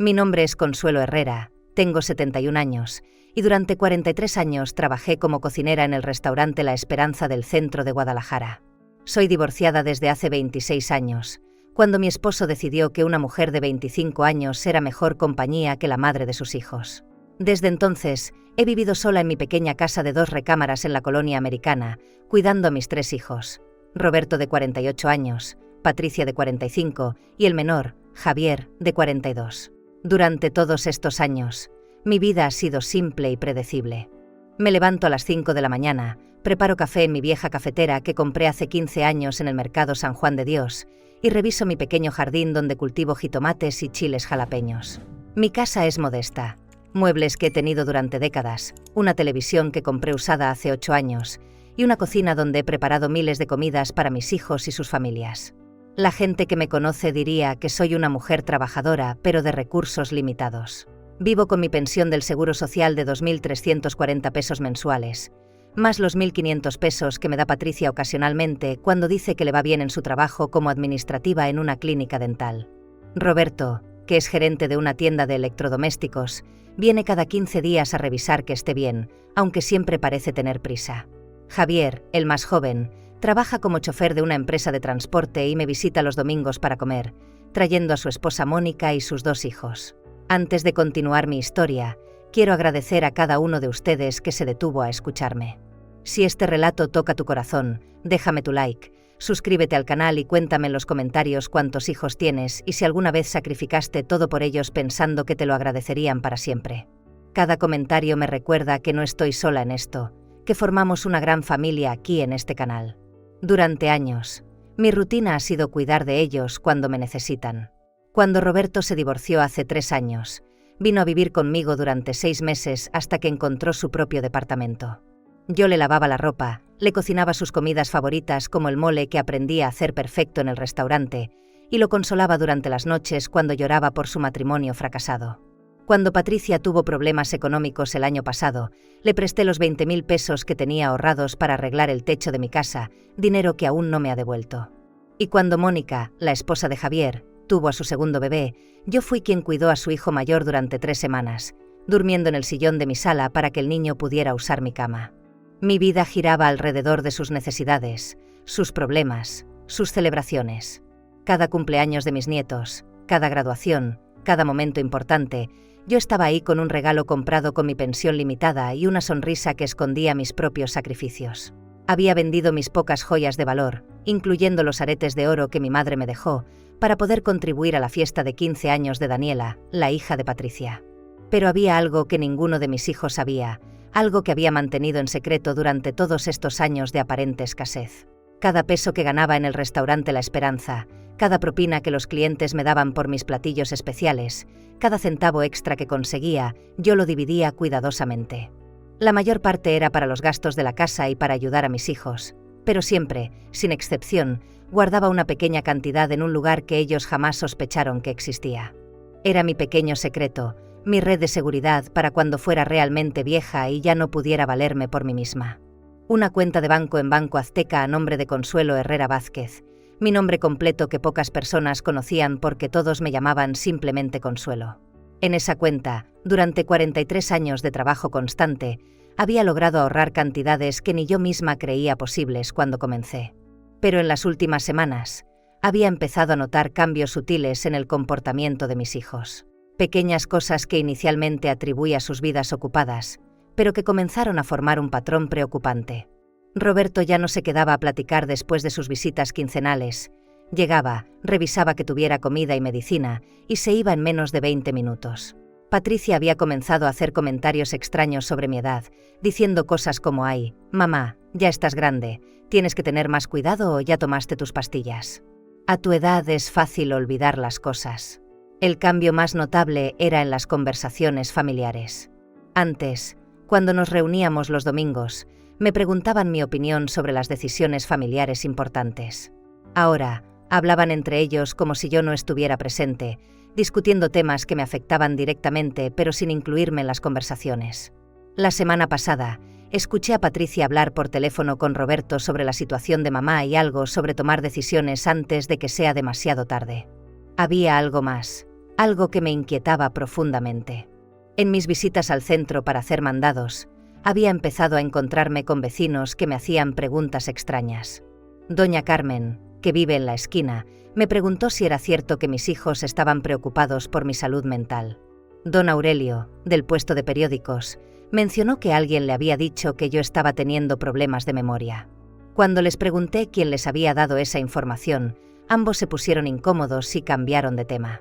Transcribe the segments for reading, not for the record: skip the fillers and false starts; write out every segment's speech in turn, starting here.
Mi nombre es Consuelo Herrera, tengo 71 años, y durante 43 años trabajé como cocinera en el restaurante La Esperanza del centro de Guadalajara. Soy divorciada desde hace 26 años, cuando mi esposo decidió que una mujer de 25 años era mejor compañía que la madre de sus hijos. Desde entonces, he vivido sola en mi pequeña casa de 2 recámaras en la colonia americana, cuidando a mis 3 hijos, Roberto de 48 años, Patricia de 45 y el menor, Javier, de 42. Durante todos estos años, mi vida ha sido simple y predecible. Me levanto a las 5 de la mañana, preparo café en mi vieja cafetera que compré hace 15 años en el mercado San Juan de Dios y reviso mi pequeño jardín donde cultivo jitomates y chiles jalapeños. Mi casa es modesta. Muebles que he tenido durante décadas, una televisión que compré usada hace 8 años y una cocina donde he preparado miles de comidas para mis hijos y sus familias. La gente que me conoce diría que soy una mujer trabajadora, pero de recursos limitados. Vivo con mi pensión del Seguro Social de 2.340 pesos mensuales, más los 1.500 pesos que me da Patricia ocasionalmente cuando dice que le va bien en su trabajo como administrativa en una clínica dental. Roberto, que es gerente de una tienda de electrodomésticos, viene cada 15 días a revisar que esté bien, aunque siempre parece tener prisa. Javier, el más joven, trabaja como chofer de una empresa de transporte y me visita los domingos para comer, trayendo a su esposa Mónica y sus 2 hijos. Antes de continuar mi historia, quiero agradecer a cada uno de ustedes que se detuvo a escucharme. Si este relato toca tu corazón, déjame tu like, suscríbete al canal y cuéntame en los comentarios cuántos hijos tienes y si alguna vez sacrificaste todo por ellos pensando que te lo agradecerían para siempre. Cada comentario me recuerda que no estoy sola en esto, que formamos una gran familia aquí en este canal. Durante años, mi rutina ha sido cuidar de ellos cuando me necesitan. Cuando Roberto se divorció hace 3 años, vino a vivir conmigo durante 6 meses hasta que encontró su propio departamento. Yo le lavaba la ropa, le cocinaba sus comidas favoritas como el mole que aprendí a hacer perfecto en el restaurante, y lo consolaba durante las noches cuando lloraba por su matrimonio fracasado. Cuando Patricia tuvo problemas económicos el año pasado, le presté los 20.000 pesos que tenía ahorrados para arreglar el techo de mi casa, dinero que aún no me ha devuelto. Y cuando Mónica, la esposa de Javier, tuvo a su segundo bebé, yo fui quien cuidó a su hijo mayor durante 3 semanas, durmiendo en el sillón de mi sala para que el niño pudiera usar mi cama. Mi vida giraba alrededor de sus necesidades, sus problemas, sus celebraciones. Cada cumpleaños de mis nietos, cada graduación, cada momento importante, yo estaba ahí con un regalo comprado con mi pensión limitada y una sonrisa que escondía mis propios sacrificios. Había vendido mis pocas joyas de valor, incluyendo los aretes de oro que mi madre me dejó, para poder contribuir a la fiesta de 15 años de Daniela, la hija de Patricia. Pero había algo que ninguno de mis hijos sabía, algo que había mantenido en secreto durante todos estos años de aparente escasez. Cada peso que ganaba en el restaurante La Esperanza, cada propina que los clientes me daban por mis platillos especiales, cada centavo extra que conseguía, yo lo dividía cuidadosamente. La mayor parte era para los gastos de la casa y para ayudar a mis hijos, pero siempre, sin excepción, guardaba una pequeña cantidad en un lugar que ellos jamás sospecharon que existía. Era mi pequeño secreto, mi red de seguridad para cuando fuera realmente vieja y ya no pudiera valerme por mí misma. Una cuenta de banco en Banco Azteca a nombre de Consuelo Herrera Vázquez, mi nombre completo que pocas personas conocían porque todos me llamaban simplemente Consuelo. En esa cuenta, durante 43 años de trabajo constante, había logrado ahorrar cantidades que ni yo misma creía posibles cuando comencé. Pero en las últimas semanas, había empezado a notar cambios sutiles en el comportamiento de mis hijos. Pequeñas cosas que inicialmente atribuí a sus vidas ocupadas, pero que comenzaron a formar un patrón preocupante. Roberto ya no se quedaba a platicar después de sus visitas quincenales. Llegaba, revisaba que tuviera comida y medicina, y se iba en menos de 20 minutos. Patricia había comenzado a hacer comentarios extraños sobre mi edad, diciendo cosas como «Ay, mamá, ya estás grande, tienes que tener más cuidado o ya tomaste tus pastillas. A tu edad es fácil olvidar las cosas». El cambio más notable era en las conversaciones familiares. Antes, cuando nos reuníamos los domingos, me preguntaban mi opinión sobre las decisiones familiares importantes. Ahora, hablaban entre ellos como si yo no estuviera presente, discutiendo temas que me afectaban directamente pero sin incluirme en las conversaciones. La semana pasada, escuché a Patricia hablar por teléfono con Roberto sobre la situación de mamá y algo sobre tomar decisiones antes de que sea demasiado tarde. Había algo más, algo que me inquietaba profundamente. En mis visitas al centro para hacer mandados, había empezado a encontrarme con vecinos que me hacían preguntas extrañas. Doña Carmen, que vive en la esquina, me preguntó si era cierto que mis hijos estaban preocupados por mi salud mental. Don Aurelio, del puesto de periódicos, mencionó que alguien le había dicho que yo estaba teniendo problemas de memoria. Cuando les pregunté quién les había dado esa información, ambos se pusieron incómodos y cambiaron de tema.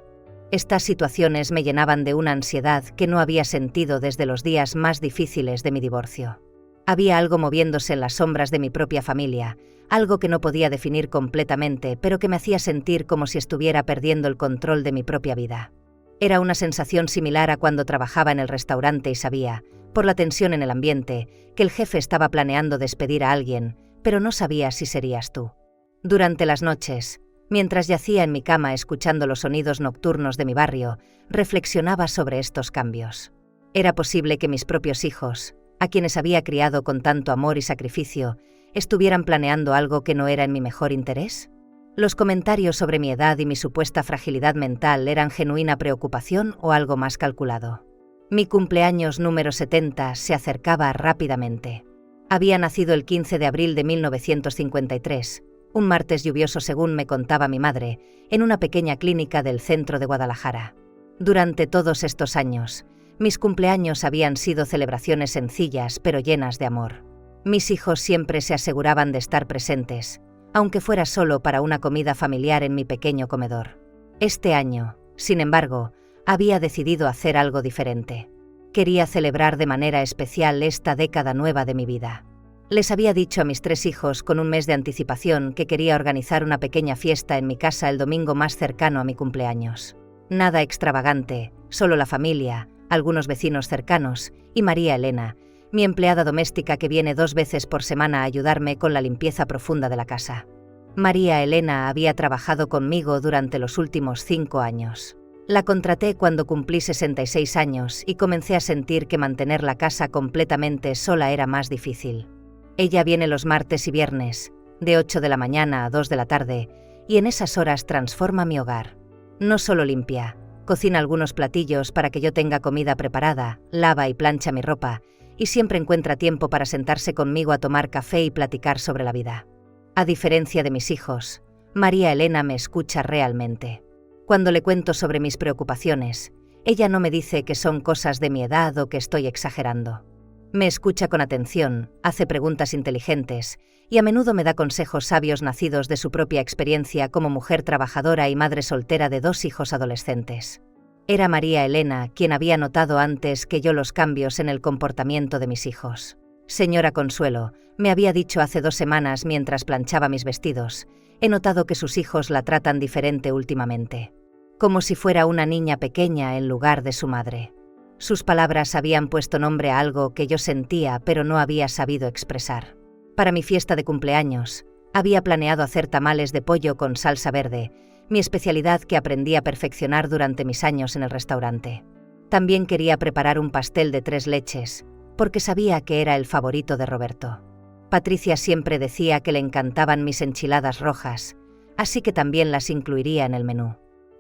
Estas situaciones me llenaban de una ansiedad que no había sentido desde los días más difíciles de mi divorcio. Había algo moviéndose en las sombras de mi propia familia, algo que no podía definir completamente, pero que me hacía sentir como si estuviera perdiendo el control de mi propia vida. Era una sensación similar a cuando trabajaba en el restaurante y sabía, por la tensión en el ambiente, que el jefe estaba planeando despedir a alguien, pero no sabía si serías tú. Durante las noches, mientras yacía en mi cama escuchando los sonidos nocturnos de mi barrio, reflexionaba sobre estos cambios. ¿Era posible que mis propios hijos, a quienes había criado con tanto amor y sacrificio, estuvieran planeando algo que no era en mi mejor interés? ¿Los comentarios sobre mi edad y mi supuesta fragilidad mental eran genuina preocupación o algo más calculado? Mi cumpleaños número 70 se acercaba rápidamente. Había nacido el 15 de abril de 1953, un martes lluvioso según me contaba mi madre, en una pequeña clínica del centro de Guadalajara. Durante todos estos años, mis cumpleaños habían sido celebraciones sencillas pero llenas de amor. Mis hijos siempre se aseguraban de estar presentes, aunque fuera solo para una comida familiar en mi pequeño comedor. Este año, sin embargo, había decidido hacer algo diferente. Quería celebrar de manera especial esta década nueva de mi vida. Les había dicho a mis 3 hijos con un mes de anticipación que quería organizar una pequeña fiesta en mi casa el domingo más cercano a mi cumpleaños. Nada extravagante, solo la familia, algunos vecinos cercanos y María Elena, mi empleada doméstica que viene 2 veces por semana a ayudarme con la limpieza profunda de la casa. María Elena había trabajado conmigo durante los últimos 5 años. La contraté cuando cumplí 66 años y comencé a sentir que mantener la casa completamente sola era más difícil. Ella viene los martes y viernes, de 8 de la mañana a 2 de la tarde, y en esas horas transforma mi hogar. No solo limpia, cocina algunos platillos para que yo tenga comida preparada, lava y plancha mi ropa, y siempre encuentra tiempo para sentarse conmigo a tomar café y platicar sobre la vida. A diferencia de mis hijos, María Elena me escucha realmente. Cuando le cuento sobre mis preocupaciones, ella no me dice que son cosas de mi edad o que estoy exagerando. Me escucha con atención, hace preguntas inteligentes y a menudo me da consejos sabios nacidos de su propia experiencia como mujer trabajadora y madre soltera de 2 hijos adolescentes. Era María Elena quien había notado antes que yo los cambios en el comportamiento de mis hijos. Señora Consuelo, me había dicho hace 2 semanas mientras planchaba mis vestidos, he notado que sus hijos la tratan diferente últimamente. Como si fuera una niña pequeña en lugar de su madre. Sus palabras habían puesto nombre a algo que yo sentía pero no había sabido expresar. Para mi fiesta de cumpleaños, había planeado hacer tamales de pollo con salsa verde, mi especialidad que aprendí a perfeccionar durante mis años en el restaurante. También quería preparar un pastel de 3 leches, porque sabía que era el favorito de Roberto. Patricia siempre decía que le encantaban mis enchiladas rojas, así que también las incluiría en el menú.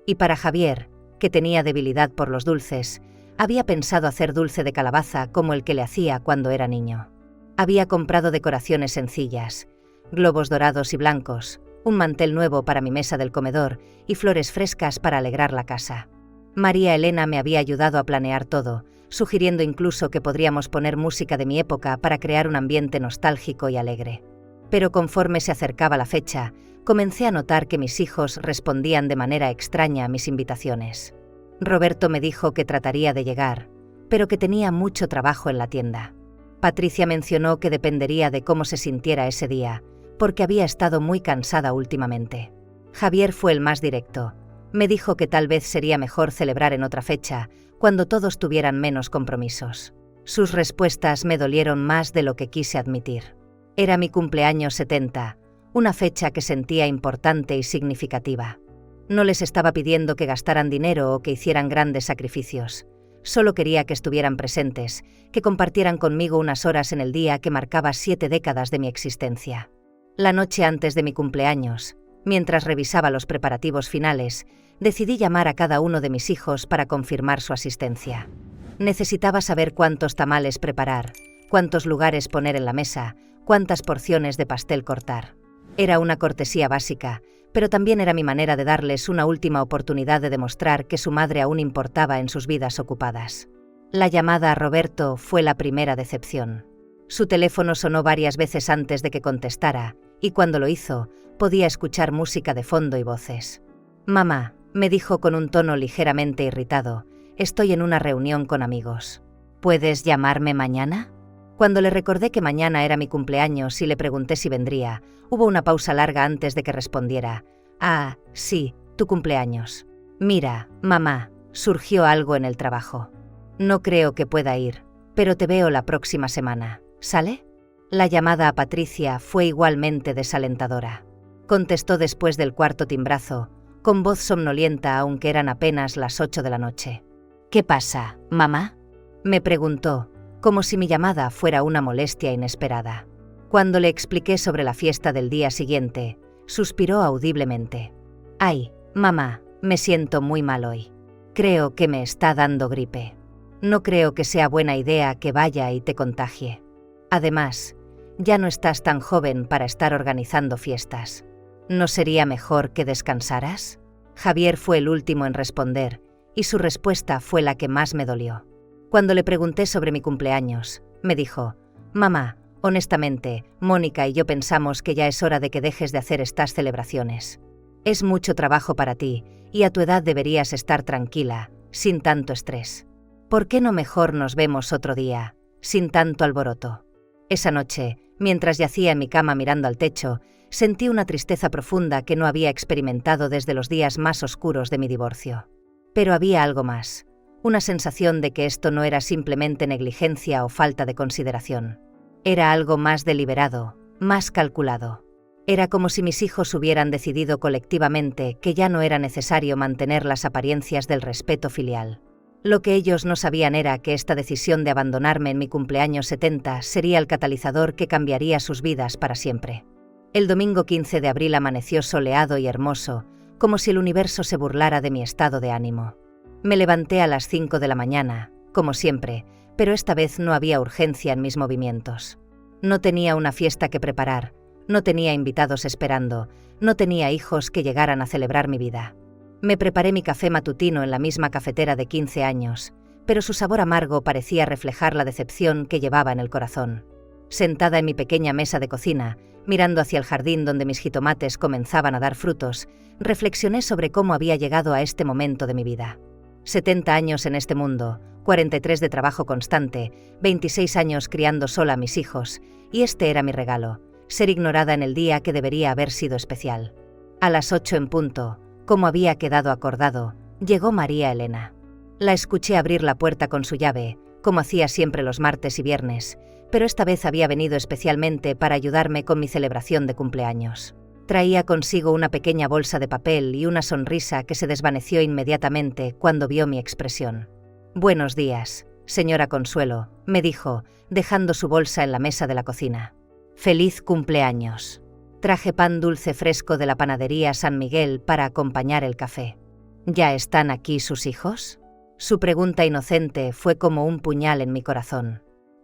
Y para Javier, que tenía debilidad por los dulces, había pensado hacer dulce de calabaza como el que le hacía cuando era niño. Había comprado decoraciones sencillas, globos dorados y blancos, un mantel nuevo para mi mesa del comedor y flores frescas para alegrar la casa. María Elena me había ayudado a planear todo, sugiriendo incluso que podríamos poner música de mi época para crear un ambiente nostálgico y alegre. Pero conforme se acercaba la fecha, comencé a notar que mis hijos respondían de manera extraña a mis invitaciones. Roberto me dijo que trataría de llegar, pero que tenía mucho trabajo en la tienda. Patricia mencionó que dependería de cómo se sintiera ese día, porque había estado muy cansada últimamente. Javier fue el más directo. Me dijo que tal vez sería mejor celebrar en otra fecha, cuando todos tuvieran menos compromisos. Sus respuestas me dolieron más de lo que quise admitir. Era mi cumpleaños 70, una fecha que sentía importante y significativa. No les estaba pidiendo que gastaran dinero o que hicieran grandes sacrificios. Solo quería que estuvieran presentes, que compartieran conmigo unas horas en el día que marcaba 7 décadas de mi existencia. La noche antes de mi cumpleaños, mientras revisaba los preparativos finales, Decidí llamar a cada uno de mis hijos para confirmar su asistencia. Necesitaba saber cuántos tamales preparar, cuántos lugares poner en la mesa, cuántas porciones de pastel cortar. Era una cortesía básica, pero también era mi manera de darles una última oportunidad de demostrar que su madre aún importaba en sus vidas ocupadas. La llamada a Roberto fue la primera decepción. Su teléfono sonó varias veces antes de que contestara, y cuando lo hizo, podía escuchar música de fondo y voces. «Mamá», me dijo con un tono ligeramente irritado, «estoy en una reunión con amigos. ¿Puedes llamarme mañana?». Cuando le recordé que mañana era mi cumpleaños y le pregunté si vendría, hubo una pausa larga antes de que respondiera. «Ah, sí, tu cumpleaños. Mira, mamá, surgió algo en el trabajo. No creo que pueda ir, pero te veo la próxima semana. ¿Sale?». La llamada a Patricia fue igualmente desalentadora. Contestó después del cuarto timbrazo, con voz somnolienta aunque eran apenas las 8 de la noche. «¿Qué pasa, mamá?», me preguntó, como si mi llamada fuera una molestia inesperada. Cuando le expliqué sobre la fiesta del día siguiente, suspiró audiblemente. «Ay, mamá, me siento muy mal hoy. Creo que me está dando gripe. No creo que sea buena idea que vaya y te contagie. Además, ya no estás tan joven para estar organizando fiestas. ¿No sería mejor que descansaras?». Javier fue el último en responder, y su respuesta fue la que más me dolió. Cuando le pregunté sobre mi cumpleaños, me dijo: «Mamá, honestamente, Mónica y yo pensamos que ya es hora de que dejes de hacer estas celebraciones. Es mucho trabajo para ti, y a tu edad deberías estar tranquila, sin tanto estrés. ¿Por qué no mejor nos vemos otro día, sin tanto alboroto?». Esa noche, mientras yacía en mi cama mirando al techo, sentí una tristeza profunda que no había experimentado desde los días más oscuros de mi divorcio. Pero había algo más, una sensación de que esto no era simplemente negligencia o falta de consideración. Era algo más deliberado, más calculado. Era como si mis hijos hubieran decidido colectivamente que ya no era necesario mantener las apariencias del respeto filial. Lo que ellos no sabían era que esta decisión de abandonarme en mi cumpleaños 70 sería el catalizador que cambiaría sus vidas para siempre. El domingo 15 de abril amaneció soleado y hermoso, como si el universo se burlara de mi estado de ánimo. Me levanté a las 5 de la mañana, como siempre, pero esta vez no había urgencia en mis movimientos. No tenía una fiesta que preparar, no tenía invitados esperando, no tenía hijos que llegaran a celebrar mi vida. Me preparé mi café matutino en la misma cafetera de 15 años, pero su sabor amargo parecía reflejar la decepción que llevaba en el corazón. Sentada en mi pequeña mesa de cocina, mirando hacia el jardín donde mis jitomates comenzaban a dar frutos, reflexioné sobre cómo había llegado a este momento de mi vida. 70 años en este mundo, 43 de trabajo constante, 26 años criando sola a mis hijos, y este era mi regalo, ser ignorada en el día que debería haber sido especial. A las 8 en punto, como había quedado acordado, llegó María Elena. La escuché abrir la puerta con su llave, como hacía siempre los martes y viernes, pero esta vez había venido especialmente para ayudarme con mi celebración de cumpleaños. Traía consigo una pequeña bolsa de papel y una sonrisa que se desvaneció inmediatamente cuando vio mi expresión. «Buenos días, señora Consuelo», me dijo, dejando su bolsa en la mesa de la cocina. «Feliz cumpleaños». Traje pan dulce fresco de la panadería San Miguel para acompañar el café. «¿Ya están aquí sus hijos?». Su pregunta inocente fue como un puñal en mi corazón.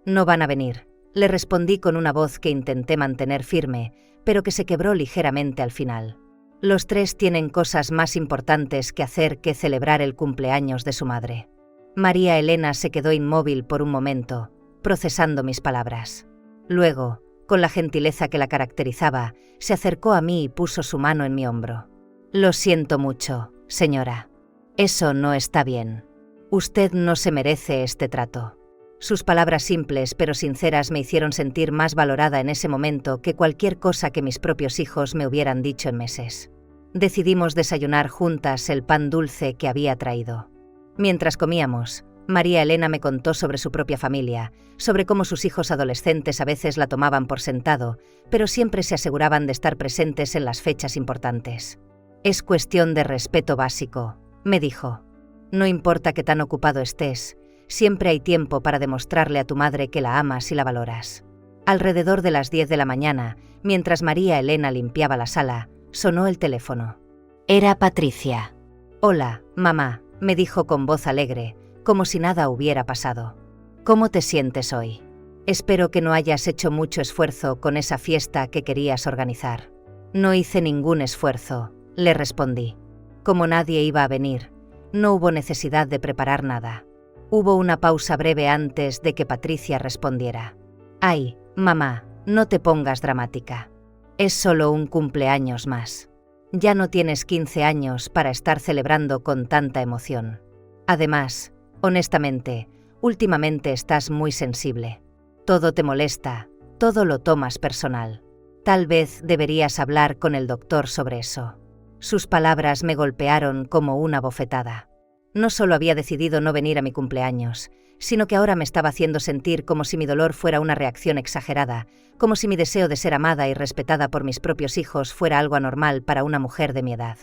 «No van a venir», le respondí con una voz que intenté mantener firme, pero que se quebró ligeramente al final. Los tres tienen cosas más importantes que hacer que celebrar el cumpleaños de su madre. María Elena se quedó inmóvil por un momento, procesando mis palabras. Luego, con la gentileza que la caracterizaba, se acercó a mí y puso su mano en mi hombro. «Lo siento mucho, señora. Eso no está bien. Usted no se merece este trato». Sus palabras simples pero sinceras me hicieron sentir más valorada en ese momento que cualquier cosa que mis propios hijos me hubieran dicho en meses. Decidimos desayunar juntas el pan dulce que había traído. Mientras comíamos, María Elena me contó sobre su propia familia, sobre cómo sus hijos adolescentes a veces la tomaban por sentado, pero siempre se aseguraban de estar presentes en las fechas importantes. «Es cuestión de respeto básico», me dijo. «No importa qué tan ocupado estés, siempre hay tiempo para demostrarle a tu madre que la amas y la valoras». Alrededor de las 10 de la mañana, mientras María Elena limpiaba la sala, sonó el teléfono. Era Patricia. Hola, mamá, me dijo con voz alegre, como si nada hubiera pasado. ¿Cómo te sientes hoy? Espero que no hayas hecho mucho esfuerzo con esa fiesta que querías organizar. No hice ningún esfuerzo, le respondí. Como nadie iba a venir, no hubo necesidad de preparar nada. Hubo una pausa breve antes de que Patricia respondiera. Ay, mamá, no te pongas dramática. Es solo un cumpleaños más. Ya no tienes 15 años para estar celebrando con tanta emoción. Además, honestamente, últimamente estás muy sensible. Todo te molesta, todo lo tomas personal. Tal vez deberías hablar con el doctor sobre eso. Sus palabras me golpearon como una bofetada. No solo había decidido no venir a mi cumpleaños, sino que ahora me estaba haciendo sentir como si mi dolor fuera una reacción exagerada, como si mi deseo de ser amada y respetada por mis propios hijos fuera algo anormal para una mujer de mi edad.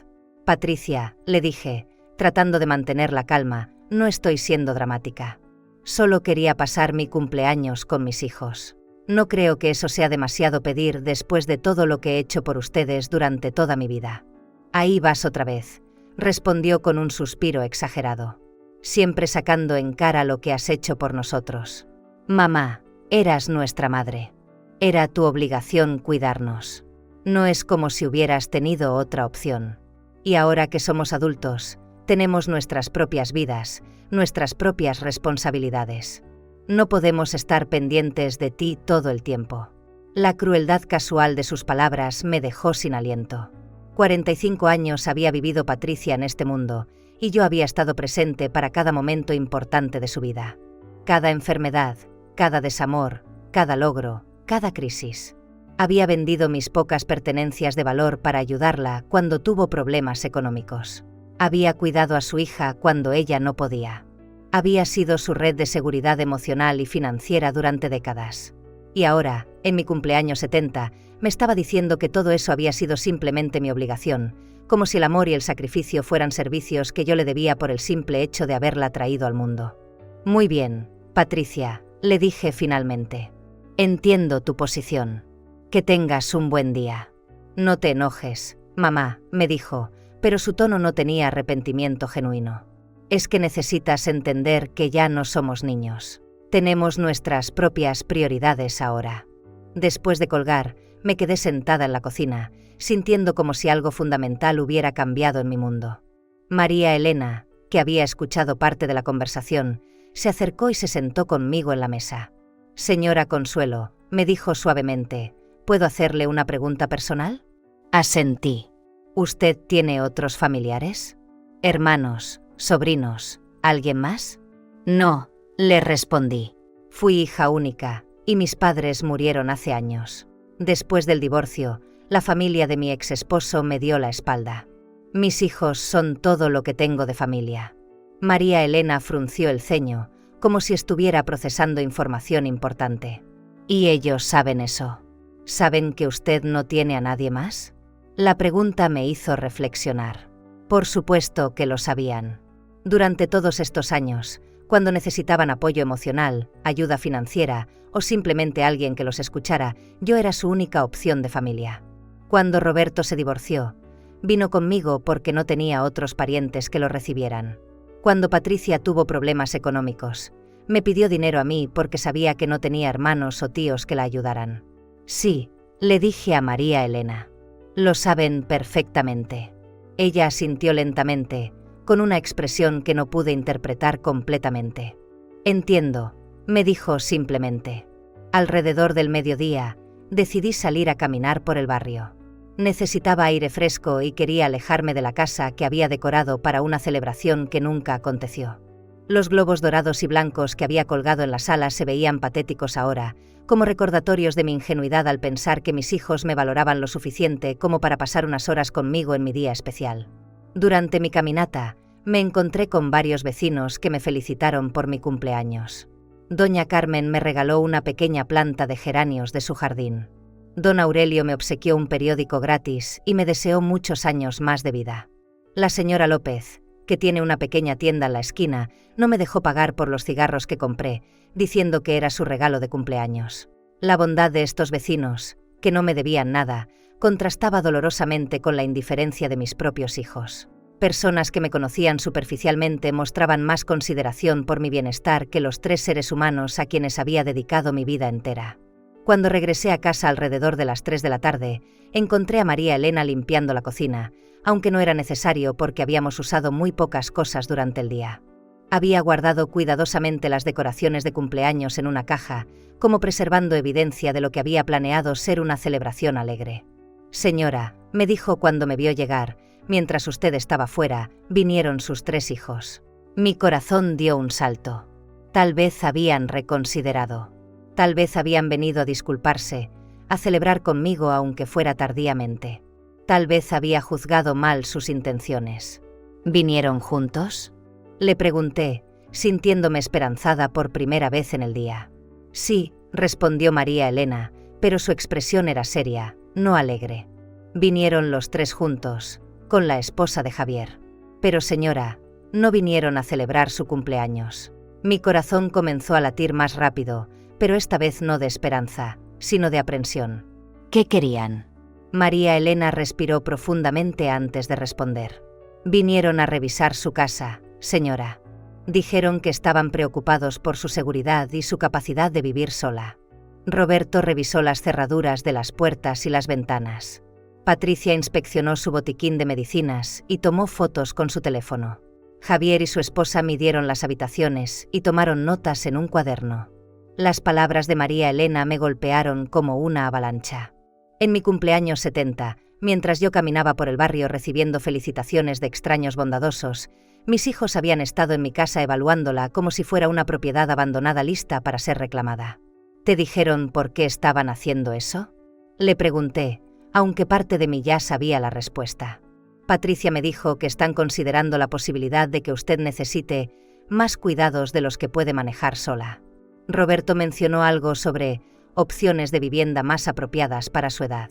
Patricia, le dije, tratando de mantener la calma, no estoy siendo dramática. Solo quería pasar mi cumpleaños con mis hijos. No creo que eso sea demasiado pedir después de todo lo que he hecho por ustedes durante toda mi vida. Ahí vas otra vez, respondió con un suspiro exagerado. Siempre sacando en cara lo que has hecho por nosotros. Mamá, eras nuestra madre. Era tu obligación cuidarnos. No es como si hubieras tenido otra opción. Y ahora que somos adultos, tenemos nuestras propias vidas, nuestras propias responsabilidades. No podemos estar pendientes de ti todo el tiempo. La crueldad casual de sus palabras me dejó sin aliento. 45 años había vivido Patricia en este mundo, y yo había estado presente para cada momento importante de su vida. Cada enfermedad, cada desamor, cada logro, cada crisis. Había vendido mis pocas pertenencias de valor para ayudarla cuando tuvo problemas económicos. Había cuidado a su hija cuando ella no podía. Había sido su red de seguridad emocional y financiera durante décadas. Y ahora, en mi cumpleaños 70, me estaba diciendo que todo eso había sido simplemente mi obligación, como si el amor y el sacrificio fueran servicios que yo le debía por el simple hecho de haberla traído al mundo. Muy bien, Patricia, le dije finalmente. Entiendo tu posición. Que tengas un buen día. No te enojes, mamá, me dijo, pero su tono no tenía arrepentimiento genuino. Es que necesitas entender que ya no somos niños. Tenemos nuestras propias prioridades ahora. Después de colgar, me quedé sentada en la cocina, sintiendo como si algo fundamental hubiera cambiado en mi mundo. María Elena, que había escuchado parte de la conversación, se acercó y se sentó conmigo en la mesa. Señora Consuelo, me dijo suavemente, ¿puedo hacerle una pregunta personal? Asentí. ¿Usted tiene otros familiares? ¿Hermanos, sobrinos, alguien más? No, le respondí. Fui hija única, y mis padres murieron hace años. Después del divorcio, la familia de mi exesposo me dio la espalda. Mis hijos son todo lo que tengo de familia. María Elena frunció el ceño, como si estuviera procesando información importante. ¿Y ellos saben eso? ¿Saben que usted no tiene a nadie más? La pregunta me hizo reflexionar. Por supuesto que lo sabían. Durante todos estos años, cuando necesitaban apoyo emocional, ayuda financiera o simplemente alguien que los escuchara, yo era su única opción de familia. Cuando Roberto se divorció, vino conmigo porque no tenía otros parientes que lo recibieran. Cuando Patricia tuvo problemas económicos, me pidió dinero a mí porque sabía que no tenía hermanos o tíos que la ayudaran. Sí, le dije a María Elena. Lo saben perfectamente. Ella asintió lentamente, con una expresión que no pude interpretar completamente. Entiendo, me dijo simplemente. Alrededor del mediodía, decidí salir a caminar por el barrio. Necesitaba aire fresco y quería alejarme de la casa que había decorado para una celebración que nunca aconteció. Los globos dorados y blancos que había colgado en la sala se veían patéticos ahora, como recordatorios de mi ingenuidad al pensar que mis hijos me valoraban lo suficiente como para pasar unas horas conmigo en mi día especial. Durante mi caminata, me encontré con varios vecinos que me felicitaron por mi cumpleaños. Doña Carmen me regaló una pequeña planta de geranios de su jardín. Don Aurelio me obsequió un periódico gratis y me deseó muchos años más de vida. La señora López, que tiene una pequeña tienda en la esquina, no me dejó pagar por los cigarros que compré, diciendo que era su regalo de cumpleaños. La bondad de estos vecinos, que no me debían nada, contrastaba dolorosamente con la indiferencia de mis propios hijos. Personas que me conocían superficialmente mostraban más consideración por mi bienestar que los 3 seres humanos a quienes había dedicado mi vida entera. Cuando regresé a casa alrededor de las 3 de la tarde, encontré a María Elena limpiando la cocina, aunque no era necesario porque habíamos usado muy pocas cosas durante el día. Había guardado cuidadosamente las decoraciones de cumpleaños en una caja, como preservando evidencia de lo que había planeado ser una celebración alegre. «Señora», me dijo cuando me vio llegar, «mientras usted estaba fuera, vinieron sus 3 hijos». Mi corazón dio un salto. Tal vez habían reconsiderado. Tal vez habían venido a disculparse, a celebrar conmigo aunque fuera tardíamente. Tal vez había juzgado mal sus intenciones. ¿Vinieron juntos?, le pregunté, sintiéndome esperanzada por primera vez en el día. «Sí», respondió María Elena, pero su expresión era seria, no alegre. «Vinieron los 3 juntos, con la esposa de Javier. Pero señora, no vinieron a celebrar su cumpleaños». Mi corazón comenzó a latir más rápido, pero esta vez no de esperanza, sino de aprensión. «¿Qué querían?». María Elena respiró profundamente antes de responder. «Vinieron a revisar su casa, señora. Dijeron que estaban preocupados por su seguridad y su capacidad de vivir sola». Roberto revisó las cerraduras de las puertas y las ventanas. Patricia inspeccionó su botiquín de medicinas y tomó fotos con su teléfono. Javier y su esposa midieron las habitaciones y tomaron notas en un cuaderno. Las palabras de María Elena me golpearon como una avalancha. En mi cumpleaños 70, mientras yo caminaba por el barrio recibiendo felicitaciones de extraños bondadosos, mis hijos habían estado en mi casa evaluándola como si fuera una propiedad abandonada lista para ser reclamada. «¿Te dijeron por qué estaban haciendo eso?», le pregunté, aunque parte de mí ya sabía la respuesta. Patricia me dijo que están considerando la posibilidad de que usted necesite más cuidados de los que puede manejar sola. Roberto mencionó algo sobre opciones de vivienda más apropiadas para su edad.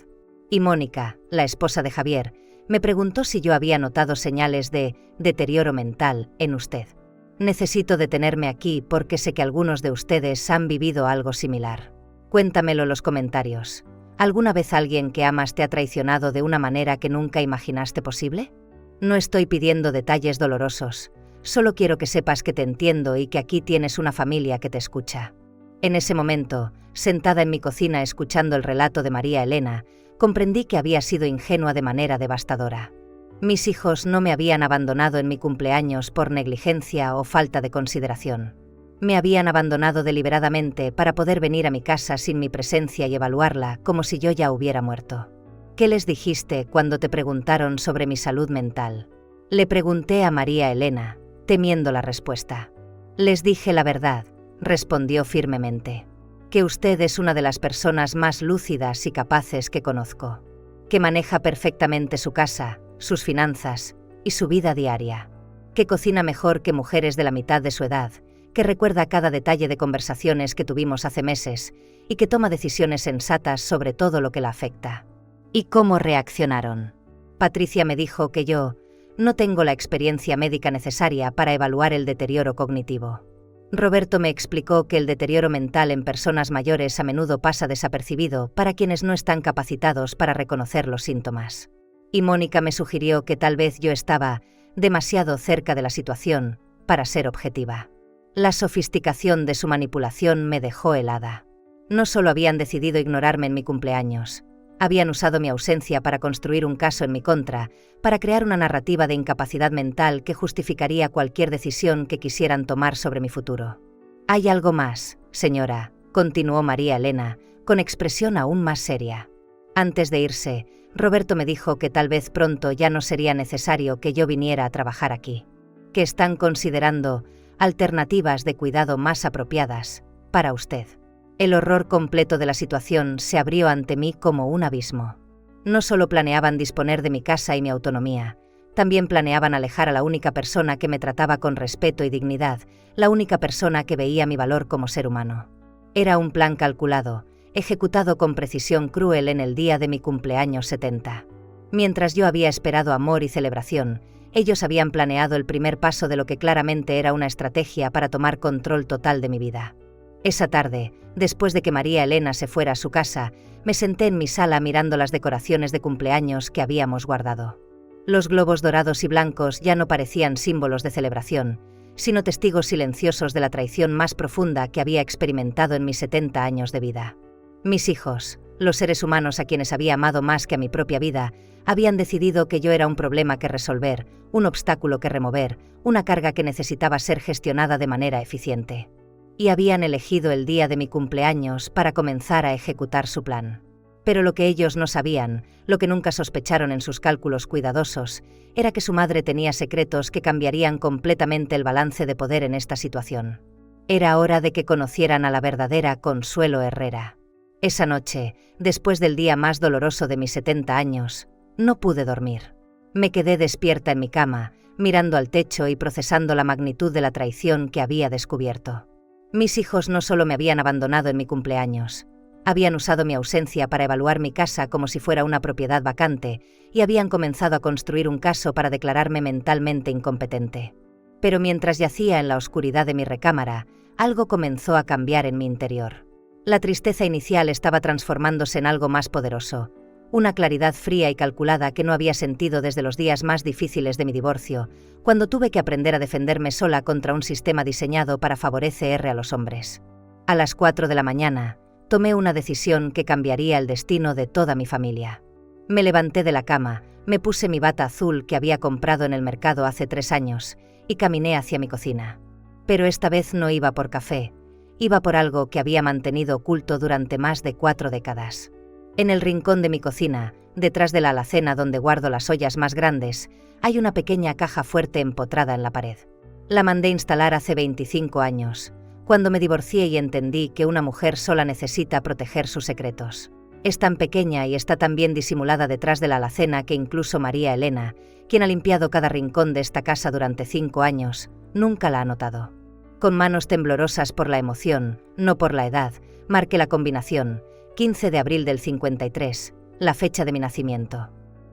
Y Mónica, la esposa de Javier, me preguntó si yo había notado señales de deterioro mental en usted. Necesito detenerme aquí porque sé que algunos de ustedes han vivido algo similar. Cuéntamelo en los comentarios. ¿Alguna vez alguien que amas te ha traicionado de una manera que nunca imaginaste posible? No estoy pidiendo detalles dolorosos, solo quiero que sepas que te entiendo y que aquí tienes una familia que te escucha. En ese momento, sentada en mi cocina escuchando el relato de María Elena, comprendí que había sido ingenua de manera devastadora. Mis hijos no me habían abandonado en mi cumpleaños por negligencia o falta de consideración. Me habían abandonado deliberadamente para poder venir a mi casa sin mi presencia y evaluarla como si yo ya hubiera muerto. ¿Qué les dijiste cuando te preguntaron sobre mi salud mental?, le pregunté a María Elena, temiendo la respuesta. Les dije la verdad, respondió firmemente. Que usted es una de las personas más lúcidas y capaces que conozco. Que maneja perfectamente su casa, sus finanzas y su vida diaria. Que cocina mejor que mujeres de la mitad de su edad, que recuerda cada detalle de conversaciones que tuvimos hace meses y que toma decisiones sensatas sobre todo lo que la afecta. ¿Y cómo reaccionaron? Patricia me dijo que yo no tengo la experiencia médica necesaria para evaluar el deterioro cognitivo. Roberto me explicó que el deterioro mental en personas mayores a menudo pasa desapercibido para quienes no están capacitados para reconocer los síntomas. Y Mónica me sugirió que tal vez yo estaba demasiado cerca de la situación para ser objetiva. La sofisticación de su manipulación me dejó helada. No solo habían decidido ignorarme en mi cumpleaños, habían usado mi ausencia para construir un caso en mi contra, para crear una narrativa de incapacidad mental que justificaría cualquier decisión que quisieran tomar sobre mi futuro. «Hay algo más, señora», continuó María Elena, con expresión aún más seria. Antes de irse, Roberto me dijo que tal vez pronto ya no sería necesario que yo viniera a trabajar aquí. Que están considerando alternativas de cuidado más apropiadas para usted. El horror completo de la situación se abrió ante mí como un abismo. No solo planeaban disponer de mi casa y mi autonomía, también planeaban alejar a la única persona que me trataba con respeto y dignidad, la única persona que veía mi valor como ser humano. Era un plan calculado, ejecutado con precisión cruel en el día de mi cumpleaños 70. Mientras yo había esperado amor y celebración, ellos habían planeado el primer paso de lo que claramente era una estrategia para tomar control total de mi vida. Esa tarde, después de que María Elena se fuera a su casa, me senté en mi sala mirando las decoraciones de cumpleaños que habíamos guardado. Los globos dorados y blancos ya no parecían símbolos de celebración, sino testigos silenciosos de la traición más profunda que había experimentado en mis 70 años de vida. Mis hijos, los seres humanos a quienes había amado más que a mi propia vida, habían decidido que yo era un problema que resolver, un obstáculo que remover, una carga que necesitaba ser gestionada de manera eficiente. Y habían elegido el día de mi cumpleaños para comenzar a ejecutar su plan. Pero lo que ellos no sabían, lo que nunca sospecharon en sus cálculos cuidadosos, era que su madre tenía secretos que cambiarían completamente el balance de poder en esta situación. Era hora de que conocieran a la verdadera Consuelo Herrera. Esa noche, después del día más doloroso de mis 70 años, no pude dormir. Me quedé despierta en mi cama, mirando al techo y procesando la magnitud de la traición que había descubierto. Mis hijos no solo me habían abandonado en mi cumpleaños, habían usado mi ausencia para evaluar mi casa como si fuera una propiedad vacante y habían comenzado a construir un caso para declararme mentalmente incompetente. Pero mientras yacía en la oscuridad de mi recámara, algo comenzó a cambiar en mi interior. La tristeza inicial estaba transformándose en algo más poderoso, una claridad fría y calculada que no había sentido desde los días más difíciles de mi divorcio, cuando tuve que aprender a defenderme sola contra un sistema diseñado para favorecer a los hombres. A las 4 de la mañana, tomé una decisión que cambiaría el destino de toda mi familia. Me levanté de la cama, me puse mi bata azul que había comprado en el mercado hace 3 años y caminé hacia mi cocina. Pero esta vez no iba por café, iba por algo que había mantenido oculto durante más de 4 décadas. En el rincón de mi cocina, detrás de la alacena donde guardo las ollas más grandes, hay una pequeña caja fuerte empotrada en la pared. La mandé instalar hace 25 años, cuando me divorcié y entendí que una mujer sola necesita proteger sus secretos. Es tan pequeña y está tan bien disimulada detrás de la alacena que incluso María Elena, quien ha limpiado cada rincón de esta casa durante 5 años, nunca la ha notado. Con manos temblorosas por la emoción, no por la edad, marqué la combinación, 15 de abril del 53, la fecha de mi nacimiento.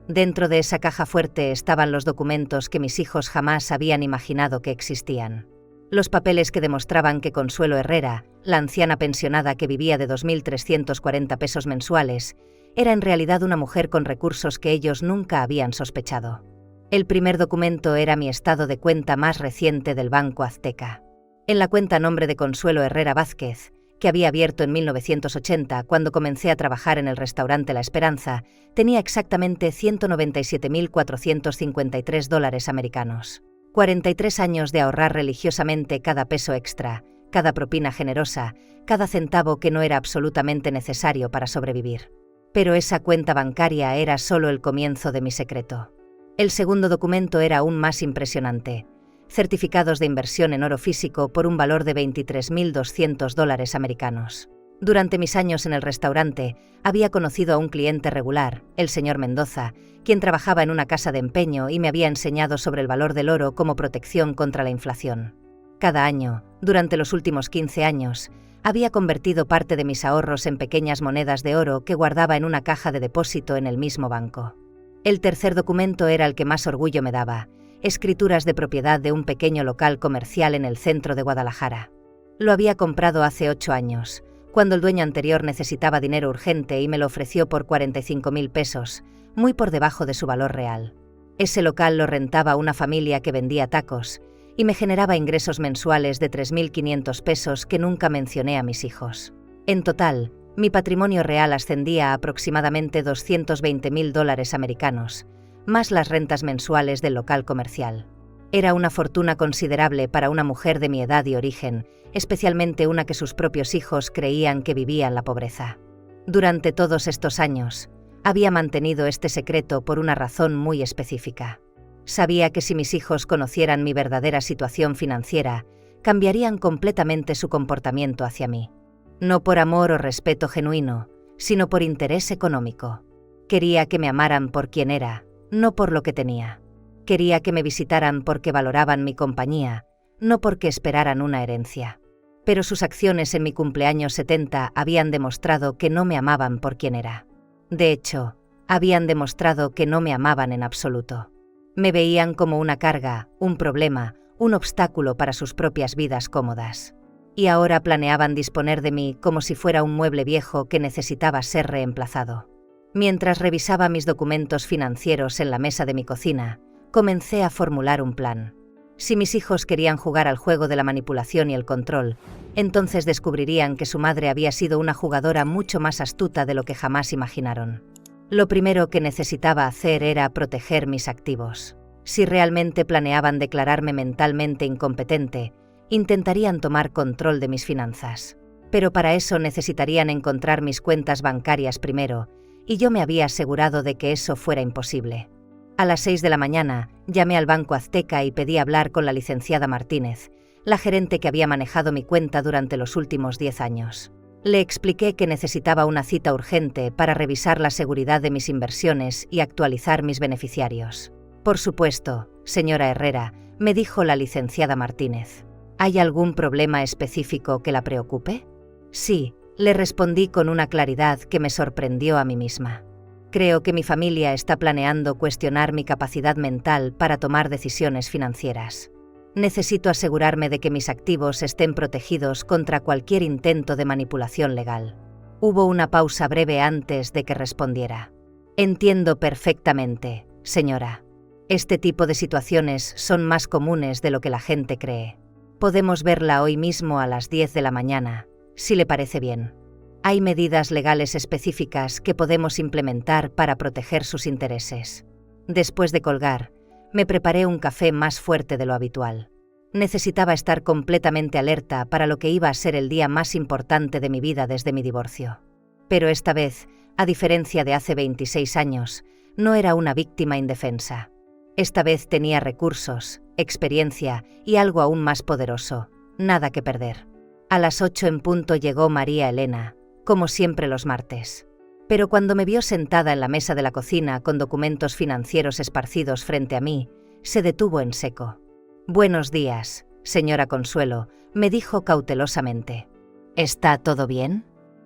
Dentro de esa caja fuerte estaban los documentos que mis hijos jamás habían imaginado que existían. Los papeles que demostraban que Consuelo Herrera, la anciana pensionada que vivía de 2.340 pesos mensuales, era en realidad una mujer con recursos que ellos nunca habían sospechado. El primer documento era mi estado de cuenta más reciente del Banco Azteca. En la cuenta a nombre de Consuelo Herrera Vázquez, que había abierto en 1980 cuando comencé a trabajar en el restaurante La Esperanza, tenía exactamente $197.453 americanos. 43 años de ahorrar religiosamente cada peso extra, cada propina generosa, cada centavo que no era absolutamente necesario para sobrevivir. Pero esa cuenta bancaria era solo el comienzo de mi secreto. El segundo documento era aún más impresionante. Certificados de inversión en oro físico por un valor de $23.200 americanos. Durante mis años en el restaurante, había conocido a un cliente regular, el señor Mendoza, quien trabajaba en una casa de empeño y me había enseñado sobre el valor del oro como protección contra la inflación. Cada año, durante los últimos 15 años, había convertido parte de mis ahorros en pequeñas monedas de oro que guardaba en una caja de depósito en el mismo banco. El tercer documento era el que más orgullo me daba, escrituras de propiedad de un pequeño local comercial en el centro de Guadalajara. Lo había comprado hace 8 años, cuando el dueño anterior necesitaba dinero urgente y me lo ofreció por 45.000 pesos, muy por debajo de su valor real. Ese local lo rentaba una familia que vendía tacos y me generaba ingresos mensuales de 3.500 pesos que nunca mencioné a mis hijos. En total, mi patrimonio real ascendía a aproximadamente $220.000 americanos, más las rentas mensuales del local comercial. Era una fortuna considerable para una mujer de mi edad y origen, especialmente una que sus propios hijos creían que vivía en la pobreza. Durante todos estos años, había mantenido este secreto por una razón muy específica. Sabía que si mis hijos conocieran mi verdadera situación financiera, cambiarían completamente su comportamiento hacia mí. No por amor o respeto genuino, sino por interés económico. Quería que me amaran por quien era, no por lo que tenía. Quería que me visitaran porque valoraban mi compañía, no porque esperaran una herencia. Pero sus acciones en mi cumpleaños 70 habían demostrado que no me amaban por quien era. De hecho, habían demostrado que no me amaban en absoluto. Me veían como una carga, un problema, un obstáculo para sus propias vidas cómodas. Y ahora planeaban disponer de mí como si fuera un mueble viejo que necesitaba ser reemplazado. Mientras revisaba mis documentos financieros en la mesa de mi cocina, comencé a formular un plan. Si mis hijos querían jugar al juego de la manipulación y el control, entonces descubrirían que su madre había sido una jugadora mucho más astuta de lo que jamás imaginaron. Lo primero que necesitaba hacer era proteger mis activos. Si realmente planeaban declararme mentalmente incompetente, intentarían tomar control de mis finanzas. Pero para eso necesitarían encontrar mis cuentas bancarias primero, y yo me había asegurado de que eso fuera imposible. A las 6 de la mañana, llamé al Banco Azteca y pedí hablar con la licenciada Martínez, la gerente que había manejado mi cuenta durante los últimos 10 años. Le expliqué que necesitaba una cita urgente para revisar la seguridad de mis inversiones y actualizar mis beneficiarios. Por supuesto, señora Herrera, me dijo la licenciada Martínez. ¿Hay algún problema específico que la preocupe? Sí, le respondí con una claridad que me sorprendió a mí misma. Creo que mi familia está planeando cuestionar mi capacidad mental para tomar decisiones financieras. Necesito asegurarme de que mis activos estén protegidos contra cualquier intento de manipulación legal. Hubo una pausa breve antes de que respondiera. Entiendo perfectamente, señora. Este tipo de situaciones son más comunes de lo que la gente cree. Podemos verla hoy mismo a las 10 de la mañana, si le parece bien. Hay medidas legales específicas que podemos implementar para proteger sus intereses. Después de colgar, me preparé un café más fuerte de lo habitual. Necesitaba estar completamente alerta para lo que iba a ser el día más importante de mi vida desde mi divorcio. Pero esta vez, a diferencia de hace 26 años, no era una víctima indefensa. Esta vez tenía recursos, experiencia y algo aún más poderoso, nada que perder. A las 8 en punto llegó María Elena, como siempre los martes. Pero cuando me vio sentada en la mesa de la cocina con documentos financieros esparcidos frente a mí, se detuvo en seco. «Buenos días, señora Consuelo», me dijo cautelosamente. «¿Está todo bien?»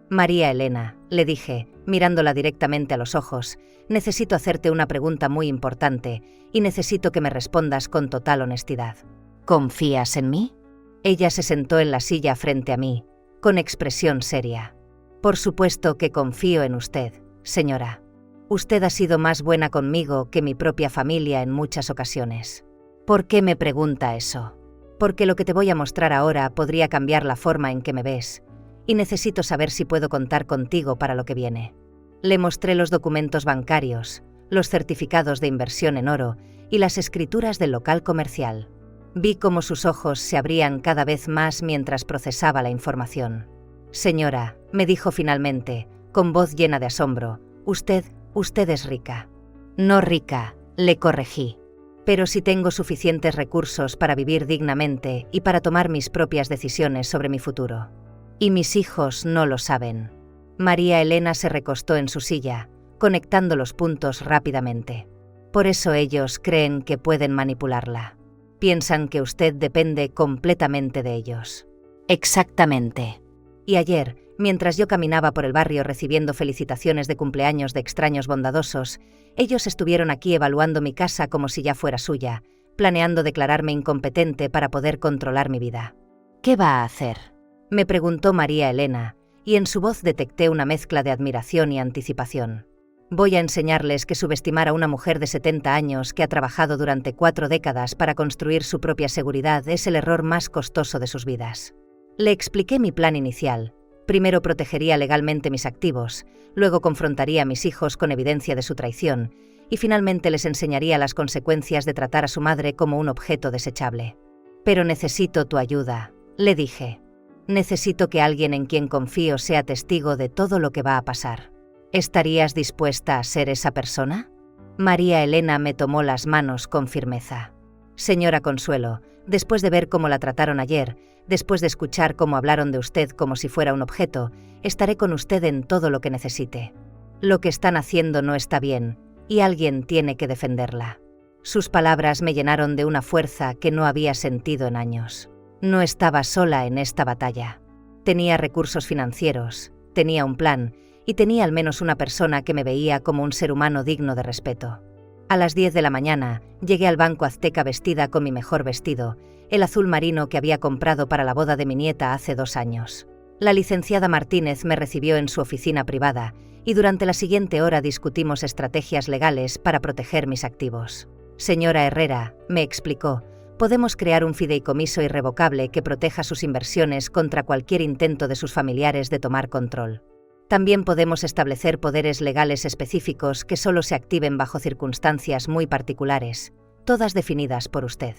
«María Elena», le dije, mirándola directamente a los ojos, «necesito hacerte una pregunta muy importante y necesito que me respondas con total honestidad. ¿Confías en mí?» Ella se sentó en la silla frente a mí, con expresión seria. «Por supuesto que confío en usted, señora. Usted ha sido más buena conmigo que mi propia familia en muchas ocasiones». «¿Por qué me pregunta eso?» «Porque lo que te voy a mostrar ahora podría cambiar la forma en que me ves, y necesito saber si puedo contar contigo para lo que viene». Le mostré los documentos bancarios, los certificados de inversión en oro y las escrituras del local comercial. Vi cómo sus ojos se abrían cada vez más mientras procesaba la información. «Señora», me dijo finalmente, con voz llena de asombro, usted es rica». «No rica», le corregí. «Pero sí tengo suficientes recursos para vivir dignamente y para tomar mis propias decisiones sobre mi futuro. Y mis hijos no lo saben». María Elena se recostó en su silla, conectando los puntos rápidamente. «Por eso ellos creen que pueden manipularla. Piensan que usted depende completamente de ellos». «Exactamente». «Y ayer, mientras yo caminaba por el barrio recibiendo felicitaciones de cumpleaños de extraños bondadosos, ellos estuvieron aquí evaluando mi casa como si ya fuera suya, planeando declararme incompetente para poder controlar mi vida». «¿Qué va a hacer?», me preguntó María Elena, y en su voz detecté una mezcla de admiración y anticipación. «Voy a enseñarles que subestimar a una mujer de 70 años que ha trabajado durante 4 décadas para construir su propia seguridad es el error más costoso de sus vidas». Le expliqué mi plan inicial. Primero protegería legalmente mis activos, luego confrontaría a mis hijos con evidencia de su traición, y finalmente les enseñaría las consecuencias de tratar a su madre como un objeto desechable. «Pero necesito tu ayuda», le dije. «Necesito que alguien en quien confío sea testigo de todo lo que va a pasar. ¿Estarías dispuesta a ser esa persona?» María Elena me tomó las manos con firmeza. «Señora Consuelo, después de ver cómo la trataron ayer, después de escuchar cómo hablaron de usted como si fuera un objeto, estaré con usted en todo lo que necesite. Lo que están haciendo no está bien, y alguien tiene que defenderla». Sus palabras me llenaron de una fuerza que no había sentido en años. No estaba sola en esta batalla. Tenía recursos financieros, tenía un plan, y tenía al menos una persona que me veía como un ser humano digno de respeto. A las 10 de la mañana, llegué al Banco Azteca vestida con mi mejor vestido, el azul marino que había comprado para la boda de mi nieta hace 2 años. La licenciada Martínez me recibió en su oficina privada y durante la siguiente hora discutimos estrategias legales para proteger mis activos. Señora Herrera, me explicó, podemos crear un fideicomiso irrevocable que proteja sus inversiones contra cualquier intento de sus familiares de tomar control. También podemos establecer poderes legales específicos que solo se activen bajo circunstancias muy particulares, todas definidas por usted.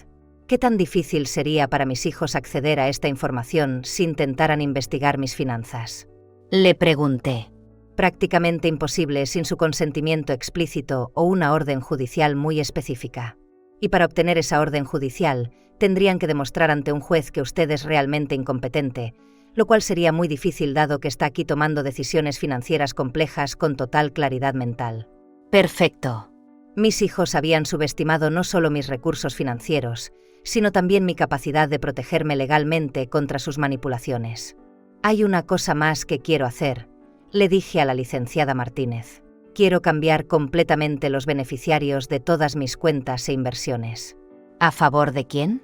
¿Qué tan difícil sería para mis hijos acceder a esta información si intentaran investigar mis finanzas? Le pregunté. Prácticamente imposible sin su consentimiento explícito o una orden judicial muy específica. Y para obtener esa orden judicial, tendrían que demostrar ante un juez que usted es realmente incompetente, lo cual sería muy difícil dado que está aquí tomando decisiones financieras complejas con total claridad mental. Perfecto. Mis hijos habían subestimado no solo mis recursos financieros, sino también mi capacidad de protegerme legalmente contra sus manipulaciones. Hay una cosa más que quiero hacer, le dije a la licenciada Martínez. Quiero cambiar completamente los beneficiarios de todas mis cuentas e inversiones. ¿A favor de quién?,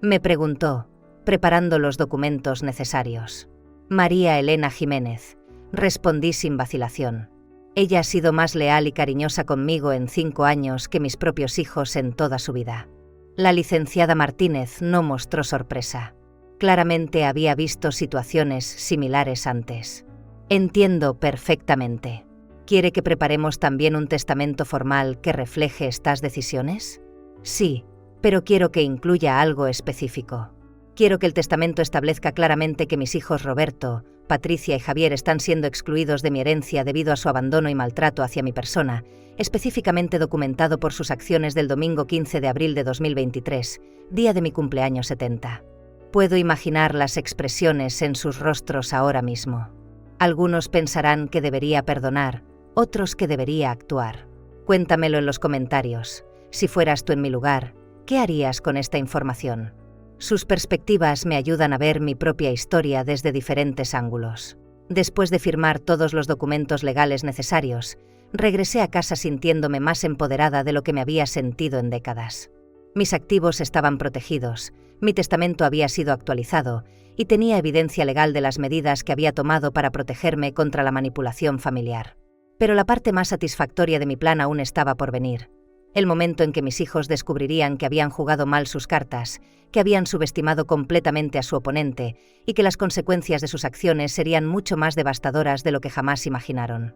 me preguntó, preparando los documentos necesarios. María Elena Jiménez, respondí sin vacilación. Ella ha sido más leal y cariñosa conmigo en 5 años que mis propios hijos en toda su vida. La licenciada Martínez no mostró sorpresa. Claramente había visto situaciones similares antes. Entiendo perfectamente. ¿Quiere que preparemos también un testamento formal que refleje estas decisiones? Sí, pero quiero que incluya algo específico. Quiero que el testamento establezca claramente que mis hijos Roberto, Patricia y Javier están siendo excluidos de mi herencia debido a su abandono y maltrato hacia mi persona, específicamente documentado por sus acciones del domingo 15 de abril de 2023, día de mi cumpleaños 70. Puedo imaginar las expresiones en sus rostros ahora mismo. Algunos pensarán que debería perdonar, otros que debería actuar. Cuéntamelo en los comentarios. Si fueras tú en mi lugar, ¿qué harías con esta información? Sus perspectivas me ayudan a ver mi propia historia desde diferentes ángulos. Después de firmar todos los documentos legales necesarios, regresé a casa sintiéndome más empoderada de lo que me había sentido en décadas. Mis activos estaban protegidos, mi testamento había sido actualizado y tenía evidencia legal de las medidas que había tomado para protegerme contra la manipulación familiar. Pero la parte más satisfactoria de mi plan aún estaba por venir. El momento en que mis hijos descubrirían que habían jugado mal sus cartas, que habían subestimado completamente a su oponente y que las consecuencias de sus acciones serían mucho más devastadoras de lo que jamás imaginaron.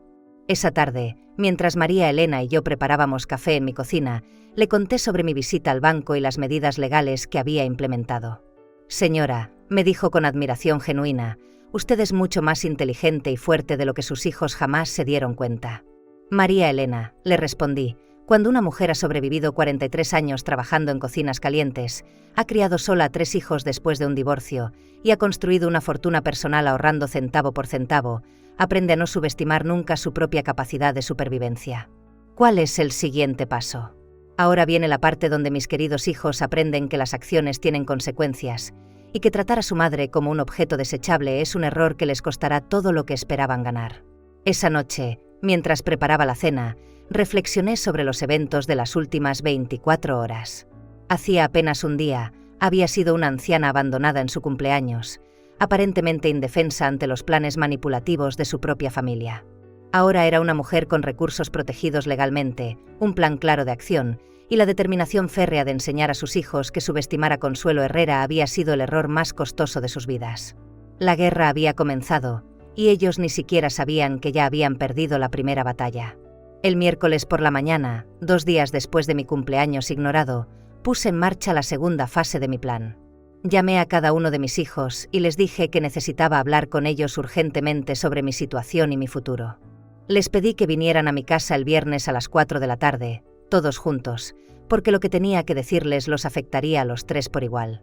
Esa tarde, mientras María Elena y yo preparábamos café en mi cocina, le conté sobre mi visita al banco y las medidas legales que había implementado. Señora, me dijo con admiración genuina, usted es mucho más inteligente y fuerte de lo que sus hijos jamás se dieron cuenta. María Elena, le respondí, cuando una mujer ha sobrevivido 43 años trabajando en cocinas calientes, ha criado sola a 3 hijos después de un divorcio y ha construido una fortuna personal ahorrando centavo por centavo, aprende a no subestimar nunca su propia capacidad de supervivencia. ¿Cuál es el siguiente paso? Ahora viene la parte donde mis queridos hijos aprenden que las acciones tienen consecuencias y que tratar a su madre como un objeto desechable es un error que les costará todo lo que esperaban ganar. Esa noche, mientras preparaba la cena, reflexioné sobre los eventos de las últimas 24 horas. Hacía apenas un día, había sido una anciana abandonada en su cumpleaños, aparentemente indefensa ante los planes manipulativos de su propia familia. Ahora era una mujer con recursos protegidos legalmente, un plan claro de acción y la determinación férrea de enseñar a sus hijos que subestimar a Consuelo Herrera había sido el error más costoso de sus vidas. La guerra había comenzado, y ellos ni siquiera sabían que ya habían perdido la primera batalla. El miércoles por la mañana, 2 días después de mi cumpleaños ignorado, puse en marcha la segunda fase de mi plan. Llamé a cada uno de mis hijos y les dije que necesitaba hablar con ellos urgentemente sobre mi situación y mi futuro. Les pedí que vinieran a mi casa el viernes a las 4 de la tarde, todos juntos, porque lo que tenía que decirles los afectaría a los 3 por igual.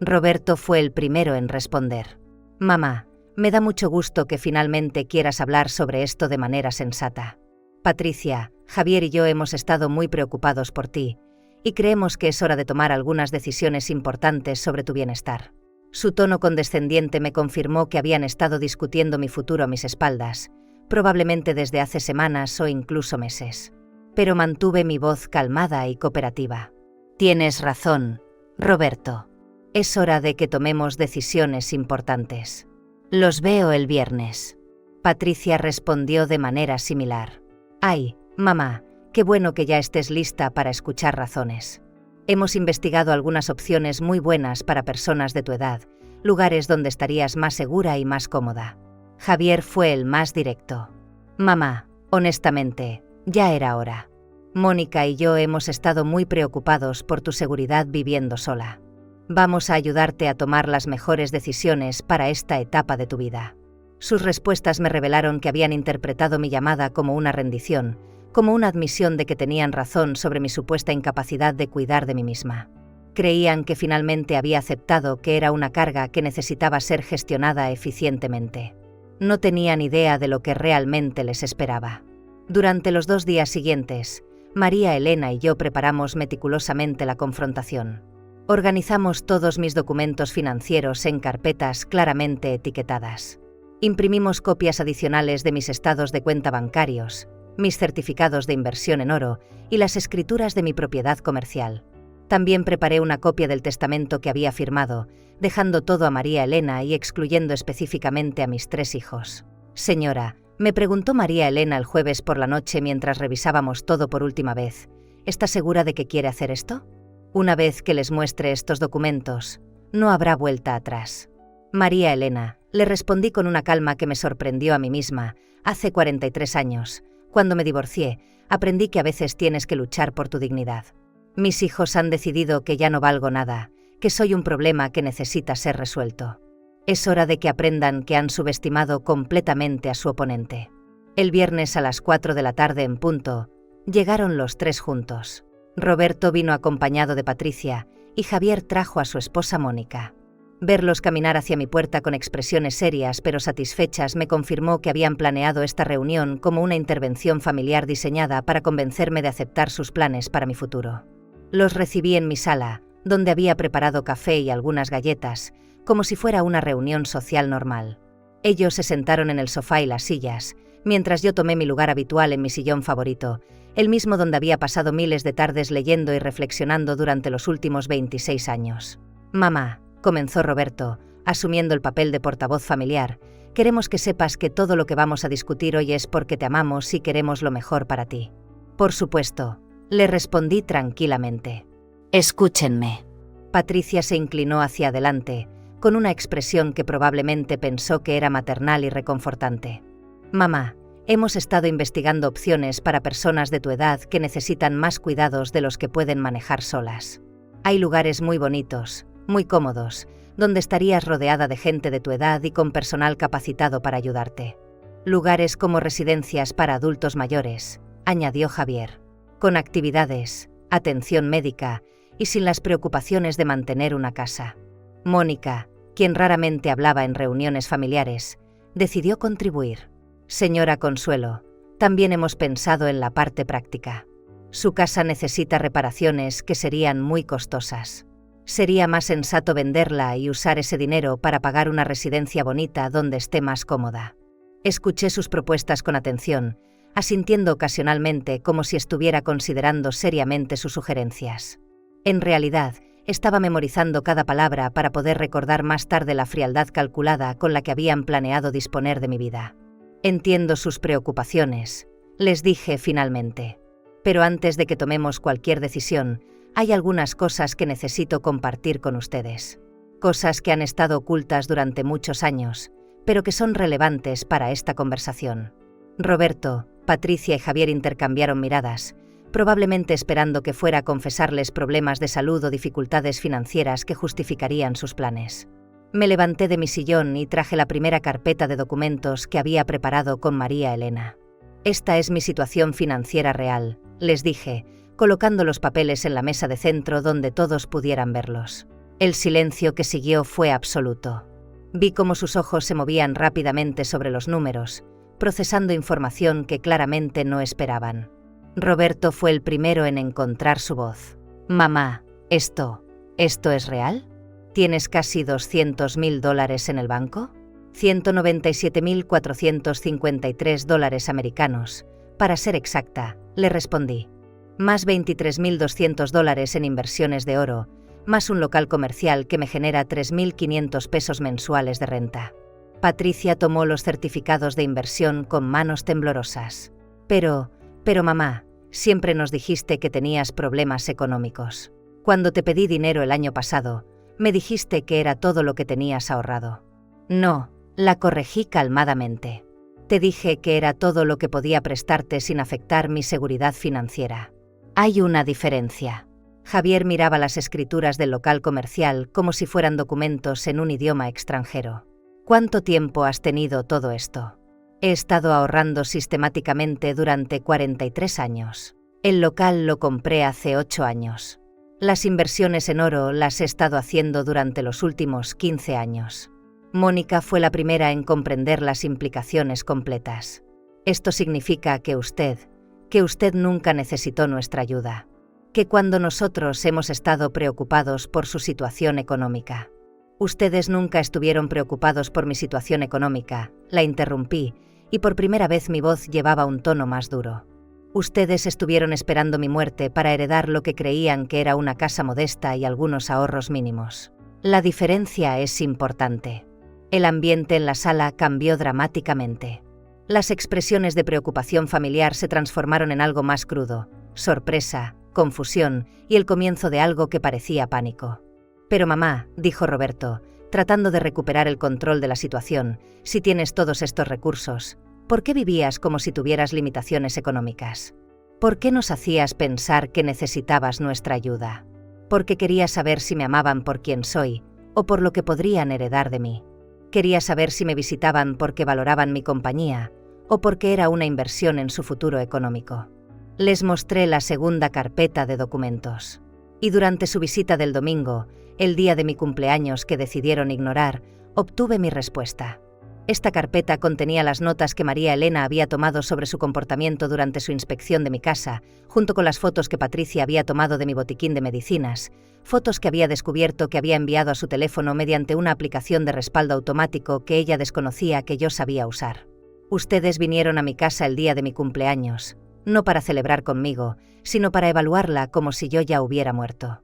Roberto fue el primero en responder. Mamá, me da mucho gusto que finalmente quieras hablar sobre esto de manera sensata. Patricia, Javier y yo hemos estado muy preocupados por ti, y creemos que es hora de tomar algunas decisiones importantes sobre tu bienestar. Su tono condescendiente me confirmó que habían estado discutiendo mi futuro a mis espaldas, probablemente desde hace semanas o incluso meses. Pero mantuve mi voz calmada y cooperativa. Tienes razón, Roberto. Es hora de que tomemos decisiones importantes. Los veo el viernes. Patricia respondió de manera similar. Ay, mamá, qué bueno que ya estés lista para escuchar razones. Hemos investigado algunas opciones muy buenas para personas de tu edad, lugares donde estarías más segura y más cómoda. Javier fue el más directo. Mamá, honestamente, ya era hora. Mónica y yo hemos estado muy preocupados por tu seguridad viviendo sola. Vamos a ayudarte a tomar las mejores decisiones para esta etapa de tu vida. Sus respuestas me revelaron que habían interpretado mi llamada como una rendición, como una admisión de que tenían razón sobre mi supuesta incapacidad de cuidar de mí misma. Creían que finalmente había aceptado que era una carga que necesitaba ser gestionada eficientemente. No tenían idea de lo que realmente les esperaba. Durante los 2 días siguientes, María Elena y yo preparamos meticulosamente la confrontación. Organizamos todos mis documentos financieros en carpetas claramente etiquetadas. Imprimimos copias adicionales de mis estados de cuenta bancarios, mis certificados de inversión en oro y las escrituras de mi propiedad comercial. También preparé una copia del testamento que había firmado, dejando todo a María Elena y excluyendo específicamente a mis 3 hijos. Señora, me preguntó María Elena el jueves por la noche mientras revisábamos todo por última vez, ¿está segura de que quiere hacer esto? Una vez que les muestre estos documentos, no habrá vuelta atrás. María Elena, le respondí con una calma que me sorprendió a mí misma. Hace 43 años, cuando me divorcié, aprendí que a veces tienes que luchar por tu dignidad. Mis hijos han decidido que ya no valgo nada, que soy un problema que necesita ser resuelto. Es hora de que aprendan que han subestimado completamente a su oponente. El viernes a las 4 de la tarde en punto, llegaron los 3 juntos. Roberto vino acompañado de Patricia y Javier trajo a su esposa Mónica. Verlos caminar hacia mi puerta con expresiones serias pero satisfechas me confirmó que habían planeado esta reunión como una intervención familiar diseñada para convencerme de aceptar sus planes para mi futuro. Los recibí en mi sala, donde había preparado café y algunas galletas, como si fuera una reunión social normal. Ellos se sentaron en el sofá y las sillas, mientras yo tomé mi lugar habitual en mi sillón favorito, el mismo donde había pasado miles de tardes leyendo y reflexionando durante los últimos 26 años. Mamá, comenzó Roberto, asumiendo el papel de portavoz familiar, queremos que sepas que todo lo que vamos a discutir hoy es porque te amamos y queremos lo mejor para ti. Por supuesto, le respondí tranquilamente. Escúchenme. Patricia se inclinó hacia adelante, con una expresión que probablemente pensó que era maternal y reconfortante. Mamá, hemos estado investigando opciones para personas de tu edad que necesitan más cuidados de los que pueden manejar solas. Hay lugares muy bonitos, muy cómodos, donde estarías rodeada de gente de tu edad y con personal capacitado para ayudarte. Lugares como residencias para adultos mayores, añadió Javier, con actividades, atención médica y sin las preocupaciones de mantener una casa. Mónica, quien raramente hablaba en reuniones familiares, decidió contribuir. Señora Consuelo, también hemos pensado en la parte práctica. Su casa necesita reparaciones que serían muy costosas. Sería más sensato venderla y usar ese dinero para pagar una residencia bonita donde esté más cómoda. Escuché sus propuestas con atención, asintiendo ocasionalmente como si estuviera considerando seriamente sus sugerencias. En realidad, estaba memorizando cada palabra para poder recordar más tarde la frialdad calculada con la que habían planeado disponer de mi vida. Entiendo sus preocupaciones, les dije finalmente. Pero antes de que tomemos cualquier decisión, hay algunas cosas que necesito compartir con ustedes. Cosas que han estado ocultas durante muchos años, pero que son relevantes para esta conversación. Roberto, Patricia y Javier intercambiaron miradas, probablemente esperando que fuera a confesarles problemas de salud o dificultades financieras que justificarían sus planes. Me levanté de mi sillón y traje la primera carpeta de documentos que había preparado con María Elena. Esta es mi situación financiera real, les dije, colocando los papeles en la mesa de centro donde todos pudieran verlos. El silencio que siguió fue absoluto. Vi cómo sus ojos se movían rápidamente sobre los números, procesando información que claramente no esperaban. Roberto fue el primero en encontrar su voz. Mamá, ¿esto es real? ¿Tienes casi $200.000 en el banco? $197.453 americanos, para ser exacta, le respondí. Más $23.200 en inversiones de oro, más un local comercial que me genera 3.500 pesos mensuales de renta. Patricia tomó los certificados de inversión con manos temblorosas. Pero mamá, siempre nos dijiste que tenías problemas económicos. Cuando te pedí dinero el año pasado, me dijiste que era todo lo que tenías ahorrado. No, la corregí calmadamente. Te dije que era todo lo que podía prestarte sin afectar mi seguridad financiera. Hay una diferencia. Javier miraba las escrituras del local comercial como si fueran documentos en un idioma extranjero. ¿Cuánto tiempo has tenido todo esto? He estado ahorrando sistemáticamente durante 43 años. El local lo compré hace 8 años. Las inversiones en oro las he estado haciendo durante los últimos 15 años. Mónica fue la primera en comprender las implicaciones completas. Esto significa que usted nunca necesitó nuestra ayuda. Que cuando nosotros hemos estado preocupados por su situación económica. Ustedes nunca estuvieron preocupados por mi situación económica, la interrumpí, y por primera vez mi voz llevaba un tono más duro. Ustedes estuvieron esperando mi muerte para heredar lo que creían que era una casa modesta y algunos ahorros mínimos. La diferencia es importante. El ambiente en la sala cambió dramáticamente. Las expresiones de preocupación familiar se transformaron en algo más crudo, sorpresa, confusión y el comienzo de algo que parecía pánico. Pero mamá, dijo Roberto, tratando de recuperar el control de la situación, si tienes todos estos recursos, ¿por qué vivías como si tuvieras limitaciones económicas? ¿Por qué nos hacías pensar que necesitabas nuestra ayuda? Porque quería saber si me amaban por quien soy, o por lo que podrían heredar de mí. Quería saber si me visitaban porque valoraban mi compañía, o porque era una inversión en su futuro económico. Les mostré la segunda carpeta de documentos. Y durante su visita del domingo, el día de mi cumpleaños que decidieron ignorar, obtuve mi respuesta. Esta carpeta contenía las notas que María Elena había tomado sobre su comportamiento durante su inspección de mi casa, junto con las fotos que Patricia había tomado de mi botiquín de medicinas, fotos que había descubierto que había enviado a su teléfono mediante una aplicación de respaldo automático que ella desconocía que yo sabía usar. Ustedes vinieron a mi casa el día de mi cumpleaños, no para celebrar conmigo, sino para evaluarla como si yo ya hubiera muerto.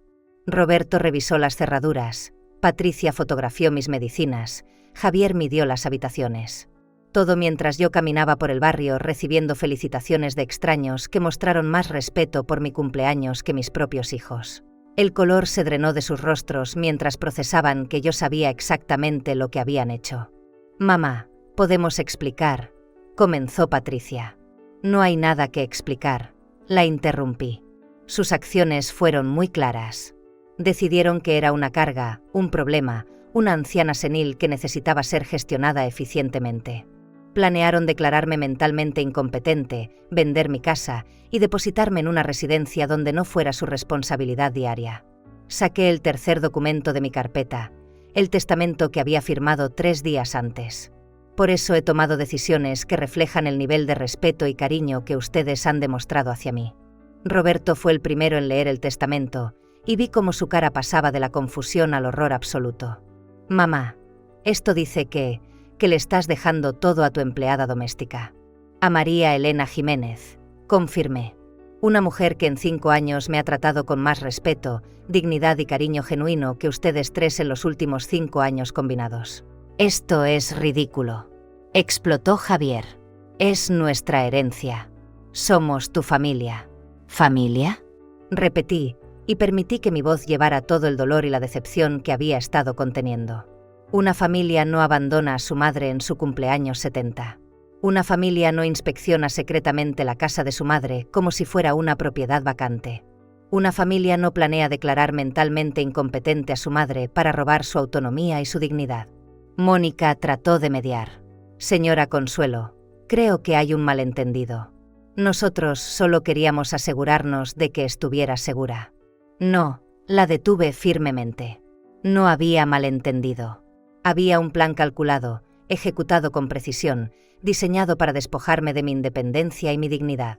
Roberto revisó las cerraduras, Patricia fotografió mis medicinas, Javier midió las habitaciones. Todo mientras yo caminaba por el barrio recibiendo felicitaciones de extraños que mostraron más respeto por mi cumpleaños que mis propios hijos. El color se drenó de sus rostros mientras procesaban que yo sabía exactamente lo que habían hecho. «Mamá, podemos explicar», comenzó Patricia. «No hay nada que explicar», la interrumpí. Sus acciones fueron muy claras. Decidieron que era una carga, un problema, una anciana senil que necesitaba ser gestionada eficientemente. Planearon declararme mentalmente incompetente, vender mi casa y depositarme en una residencia donde no fuera su responsabilidad diaria. Saqué el tercer documento de mi carpeta, el testamento que había firmado 3 días antes. Por eso he tomado decisiones que reflejan el nivel de respeto y cariño que ustedes han demostrado hacia mí. Roberto fue el primero en leer el testamento y vi cómo su cara pasaba de la confusión al horror absoluto. «Mamá, esto dice que le estás dejando todo a tu empleada doméstica». «A María Elena Jiménez», confirmé. «Una mujer que en 5 años me ha tratado con más respeto, dignidad y cariño genuino que ustedes 3 en los últimos 5 años combinados». «Esto es ridículo», explotó Javier. «Es nuestra herencia. Somos tu familia». «¿Familia?», repetí, y permití que mi voz llevara todo el dolor y la decepción que había estado conteniendo. Una familia no abandona a su madre en su cumpleaños 70. Una familia no inspecciona secretamente la casa de su madre como si fuera una propiedad vacante. Una familia no planea declarar mentalmente incompetente a su madre para robar su autonomía y su dignidad. Mónica trató de mediar. «Señora Consuelo, creo que hay un malentendido. Nosotros solo queríamos asegurarnos de que estuviera segura». «No», la detuve firmemente. No había malentendido. Había un plan calculado, ejecutado con precisión, diseñado para despojarme de mi independencia y mi dignidad.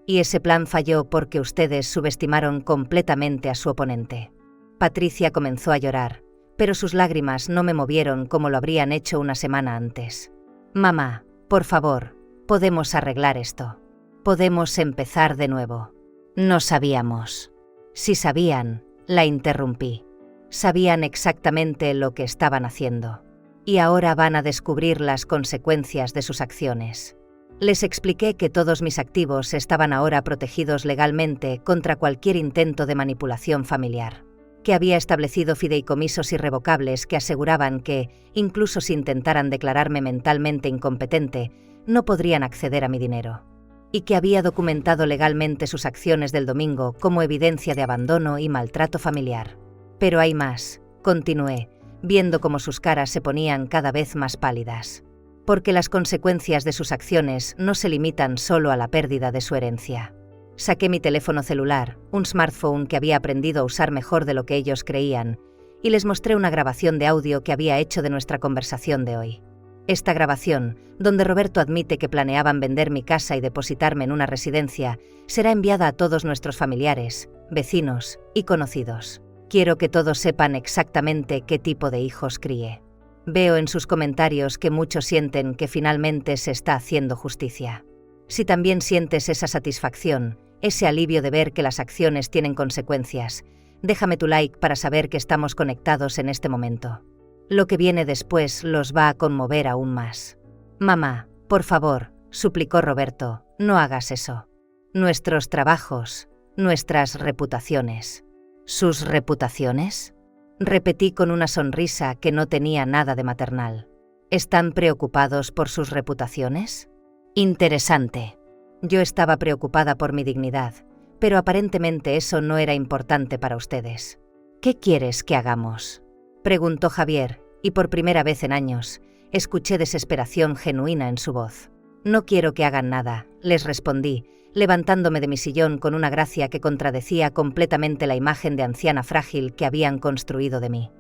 Y ese plan falló porque ustedes subestimaron completamente a su oponente. Patricia comenzó a llorar, pero sus lágrimas no me movieron como lo habrían hecho una semana antes. «Mamá, por favor, podemos arreglar esto. Podemos empezar de nuevo». «No sabíamos». «Si sabían», la interrumpí. «Sabían exactamente lo que estaban haciendo. y ahora van a descubrir las consecuencias de sus acciones. Les expliqué que todos mis activos estaban ahora protegidos legalmente contra cualquier intento de manipulación familiar, que había establecido fideicomisos irrevocables que aseguraban que, incluso si intentaran declararme mentalmente incompetente, no podrían acceder a mi dinero, y que había documentado legalmente sus acciones del domingo como evidencia de abandono y maltrato familiar. Pero hay más, continué, viendo cómo sus caras se ponían cada vez más pálidas. Porque las consecuencias de sus acciones no se limitan solo a la pérdida de su herencia. Saqué mi teléfono celular, un smartphone que había aprendido a usar mejor de lo que ellos creían, y les mostré una grabación de audio que había hecho de nuestra conversación de hoy. Esta grabación, donde Roberto admite que planeaban vender mi casa y depositarme en una residencia, será enviada a todos nuestros familiares, vecinos y conocidos. Quiero que todos sepan exactamente qué tipo de hijos crié. Veo en sus comentarios que muchos sienten que finalmente se está haciendo justicia. Si también sientes esa satisfacción, ese alivio de ver que las acciones tienen consecuencias, déjame tu like para saber que estamos conectados en este momento. Lo que viene después los va a conmover aún más. Mamá, por favor, suplicó Roberto, no hagas eso. Nuestros trabajos, nuestras reputaciones. ¿Sus reputaciones? Repetí con una sonrisa que no tenía nada de maternal. ¿Están preocupados por sus reputaciones? Interesante. Yo estaba preocupada por mi dignidad, pero aparentemente eso no era importante para ustedes. ¿Qué quieres que hagamos?, preguntó Javier, y por primera vez en años, escuché desesperación genuina en su voz. No quiero que hagan nada, les respondí, levantándome de mi sillón con una gracia que contradecía completamente la imagen de anciana frágil que habían construido de mí.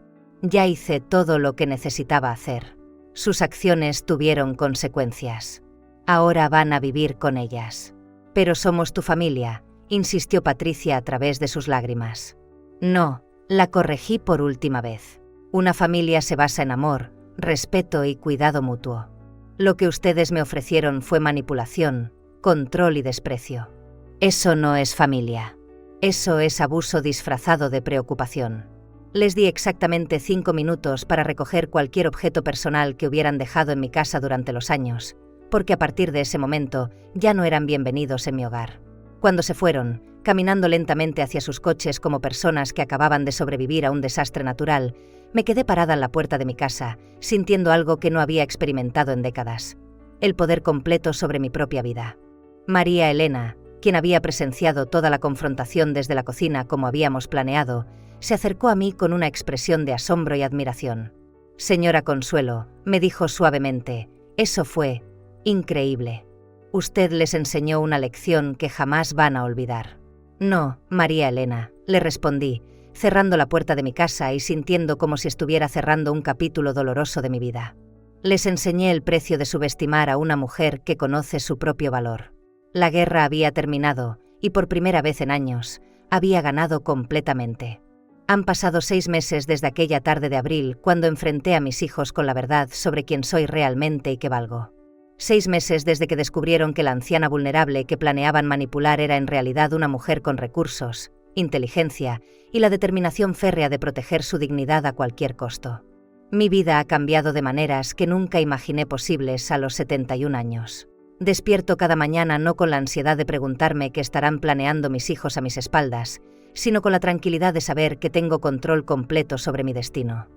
Ya hice todo lo que necesitaba hacer. Sus acciones tuvieron consecuencias. Ahora van a vivir con ellas. Pero somos tu familia, insistió Patricia a través de sus lágrimas. No, la corregí por última vez. Una familia se basa en amor, respeto y cuidado mutuo. Lo que ustedes me ofrecieron fue manipulación, control y desprecio. Eso no es familia. Eso es abuso disfrazado de preocupación. Les di exactamente 5 minutos para recoger cualquier objeto personal que hubieran dejado en mi casa durante los años, porque a partir de ese momento ya no eran bienvenidos en mi hogar. Cuando se fueron, caminando lentamente hacia sus coches como personas que acababan de sobrevivir a un desastre natural, me quedé parada en la puerta de mi casa, sintiendo algo que no había experimentado en décadas: el poder completo sobre mi propia vida. María Elena, quien había presenciado toda la confrontación desde la cocina como habíamos planeado, se acercó a mí con una expresión de asombro y admiración. «Señora Consuelo», me dijo suavemente, «eso fue increíble. Usted les enseñó una lección que jamás van a olvidar». «No, María Elena», le respondí, cerrando la puerta de mi casa y sintiendo como si estuviera cerrando un capítulo doloroso de mi vida. Les enseñé el precio de subestimar a una mujer que conoce su propio valor. La guerra había terminado, y por primera vez en años, había ganado completamente. Han pasado 6 meses desde aquella tarde de abril cuando enfrenté a mis hijos con la verdad sobre quién soy realmente y qué valgo. 6 meses desde que descubrieron que la anciana vulnerable que planeaban manipular era en realidad una mujer con recursos, inteligencia y la determinación férrea de proteger su dignidad a cualquier costo. Mi vida ha cambiado de maneras que nunca imaginé posibles a los 71 años. Despierto cada mañana no con la ansiedad de preguntarme qué estarán planeando mis hijos a mis espaldas, sino con la tranquilidad de saber que tengo control completo sobre mi destino.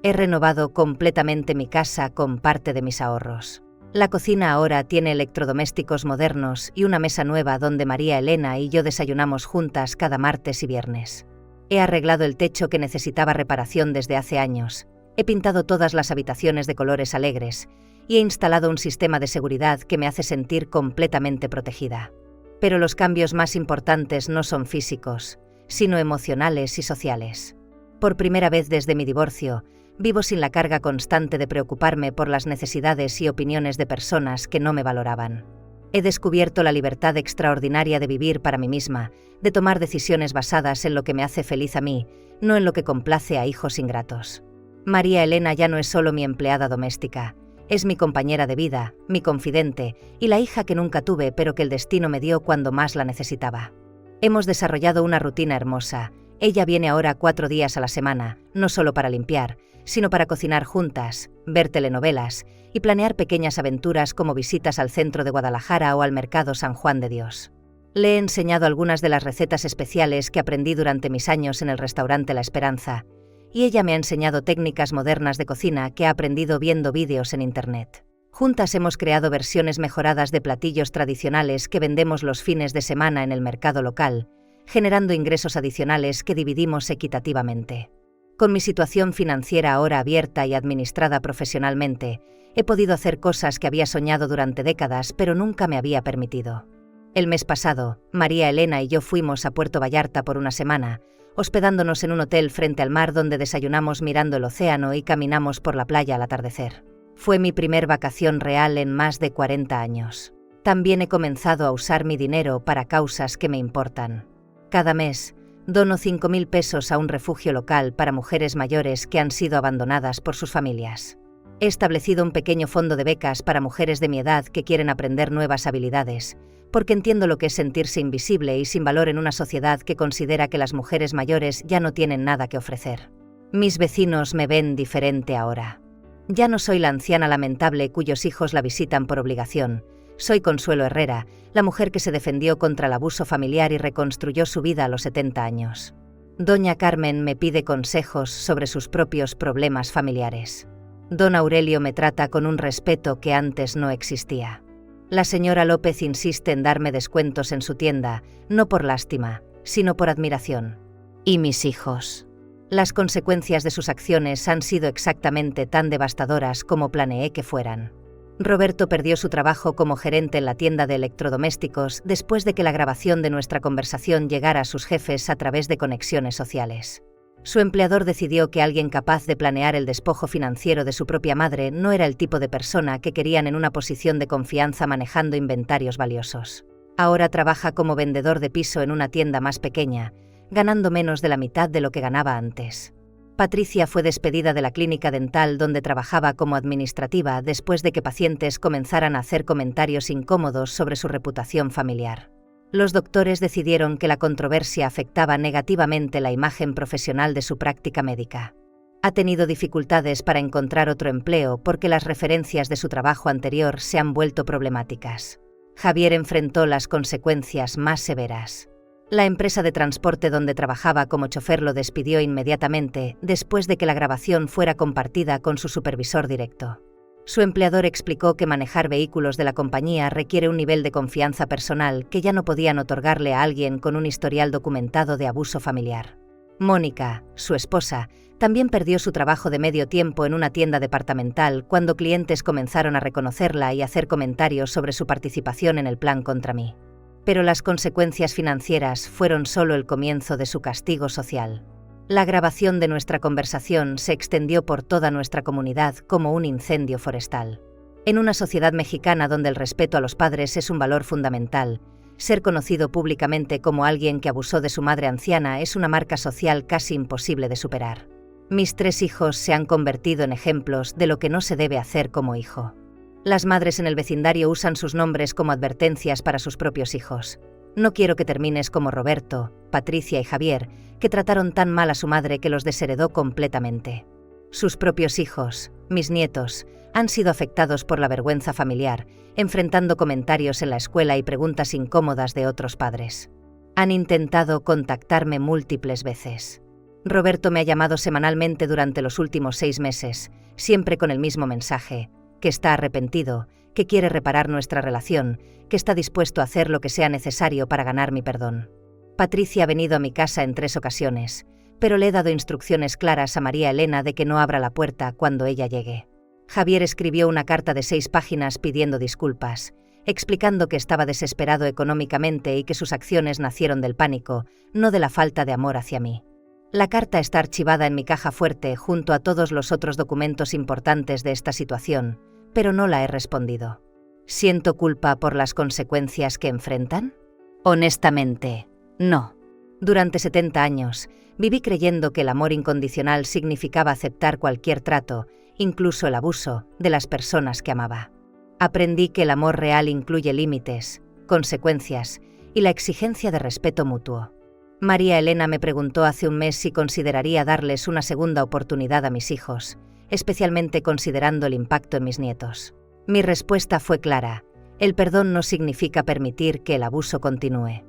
He renovado completamente mi casa con parte de mis ahorros. La cocina ahora tiene electrodomésticos modernos y una mesa nueva donde María Elena y yo desayunamos juntas cada martes y viernes. He arreglado el techo que necesitaba reparación desde hace años. He pintado todas las habitaciones de colores alegres y he instalado un sistema de seguridad que me hace sentir completamente protegida. Pero los cambios más importantes no son físicos, sino emocionales y sociales. Por primera vez desde mi divorcio, vivo sin la carga constante de preocuparme por las necesidades y opiniones de personas que no me valoraban. He descubierto la libertad extraordinaria de vivir para mí misma, de tomar decisiones basadas en lo que me hace feliz a mí, no en lo que complace a hijos ingratos. María Elena ya no es solo mi empleada doméstica, es mi compañera de vida, mi confidente y la hija que nunca tuve pero que el destino me dio cuando más la necesitaba. Hemos desarrollado una rutina hermosa. Ella viene ahora 4 días a la semana, no solo para limpiar, sino para cocinar juntas, ver telenovelas y planear pequeñas aventuras como visitas al centro de Guadalajara o al mercado San Juan de Dios. Le he enseñado algunas de las recetas especiales que aprendí durante mis años en el restaurante La Esperanza, y ella me ha enseñado técnicas modernas de cocina que ha aprendido viendo vídeos en Internet. Juntas hemos creado versiones mejoradas de platillos tradicionales que vendemos los fines de semana en el mercado local, generando ingresos adicionales que dividimos equitativamente. Con mi situación financiera ahora abierta y administrada profesionalmente, he podido hacer cosas que había soñado durante décadas pero nunca me había permitido. El mes pasado, María Elena y yo fuimos a Puerto Vallarta por una semana, hospedándonos en un hotel frente al mar donde desayunamos mirando el océano y caminamos por la playa al atardecer. Fue mi primer vacación real en más de 40 años. También he comenzado a usar mi dinero para causas que me importan. Cada mes, dono 5.000 pesos a un refugio local para mujeres mayores que han sido abandonadas por sus familias. He establecido un pequeño fondo de becas para mujeres de mi edad que quieren aprender nuevas habilidades, porque entiendo lo que es sentirse invisible y sin valor en una sociedad que considera que las mujeres mayores ya no tienen nada que ofrecer. Mis vecinos me ven diferente ahora. Ya no soy la anciana lamentable cuyos hijos la visitan por obligación. Soy Consuelo Herrera, la mujer que se defendió contra el abuso familiar y reconstruyó su vida a los 70 años. Doña Carmen me pide consejos sobre sus propios problemas familiares. Don Aurelio me trata con un respeto que antes no existía. La señora López insiste en darme descuentos en su tienda, no por lástima, sino por admiración. ¿Y mis hijos? Las consecuencias de sus acciones han sido exactamente tan devastadoras como planeé que fueran. Roberto perdió su trabajo como gerente en la tienda de electrodomésticos después de que la grabación de nuestra conversación llegara a sus jefes a través de conexiones sociales. Su empleador decidió que alguien capaz de planear el despojo financiero de su propia madre no era el tipo de persona que querían en una posición de confianza manejando inventarios valiosos. Ahora trabaja como vendedor de piso en una tienda más pequeña, ganando menos de la mitad de lo que ganaba antes. Patricia fue despedida de la clínica dental donde trabajaba como administrativa después de que pacientes comenzaran a hacer comentarios incómodos sobre su reputación familiar. Los doctores decidieron que la controversia afectaba negativamente la imagen profesional de su práctica médica. Ha tenido dificultades para encontrar otro empleo porque las referencias de su trabajo anterior se han vuelto problemáticas. Javier enfrentó las consecuencias más severas. La empresa de transporte donde trabajaba como chofer lo despidió inmediatamente después de que la grabación fuera compartida con su supervisor directo. Su empleador explicó que manejar vehículos de la compañía requiere un nivel de confianza personal que ya no podían otorgarle a alguien con un historial documentado de abuso familiar. Mónica, su esposa, también perdió su trabajo de medio tiempo en una tienda departamental cuando clientes comenzaron a reconocerla y hacer comentarios sobre su participación en el plan contra mí. Pero las consecuencias financieras fueron solo el comienzo de su castigo social. La grabación de nuestra conversación se extendió por toda nuestra comunidad como un incendio forestal. En una sociedad mexicana donde el respeto a los padres es un valor fundamental, ser conocido públicamente como alguien que abusó de su madre anciana es una marca social casi imposible de superar. Mis 3 hijos se han convertido en ejemplos de lo que no se debe hacer como hijo. Las madres en el vecindario usan sus nombres como advertencias para sus propios hijos. No quiero que termines como Roberto, Patricia y Javier, que trataron tan mal a su madre que los desheredó completamente. Sus propios hijos, mis nietos, han sido afectados por la vergüenza familiar, enfrentando comentarios en la escuela y preguntas incómodas de otros padres. Han intentado contactarme múltiples veces. Roberto me ha llamado semanalmente durante los últimos 6 meses, siempre con el mismo mensaje: que está arrepentido, que quiere reparar nuestra relación, que está dispuesto a hacer lo que sea necesario para ganar mi perdón. Patricia ha venido a mi casa en 3 ocasiones, pero le he dado instrucciones claras a María Elena de que no abra la puerta cuando ella llegue. Javier escribió una carta de 6 páginas pidiendo disculpas, explicando que estaba desesperado económicamente y que sus acciones nacieron del pánico, no de la falta de amor hacia mí. La carta está archivada en mi caja fuerte junto a todos los otros documentos importantes de esta situación, pero no la he respondido. ¿Siento culpa por las consecuencias que enfrentan? Honestamente, no. Durante 70 años, viví creyendo que el amor incondicional significaba aceptar cualquier trato, incluso el abuso, de las personas que amaba. Aprendí que el amor real incluye límites, consecuencias y la exigencia de respeto mutuo. María Elena me preguntó hace un mes si consideraría darles una segunda oportunidad a mis hijos, especialmente considerando el impacto en mis nietos. Mi respuesta fue clara: el perdón no significa permitir que el abuso continúe.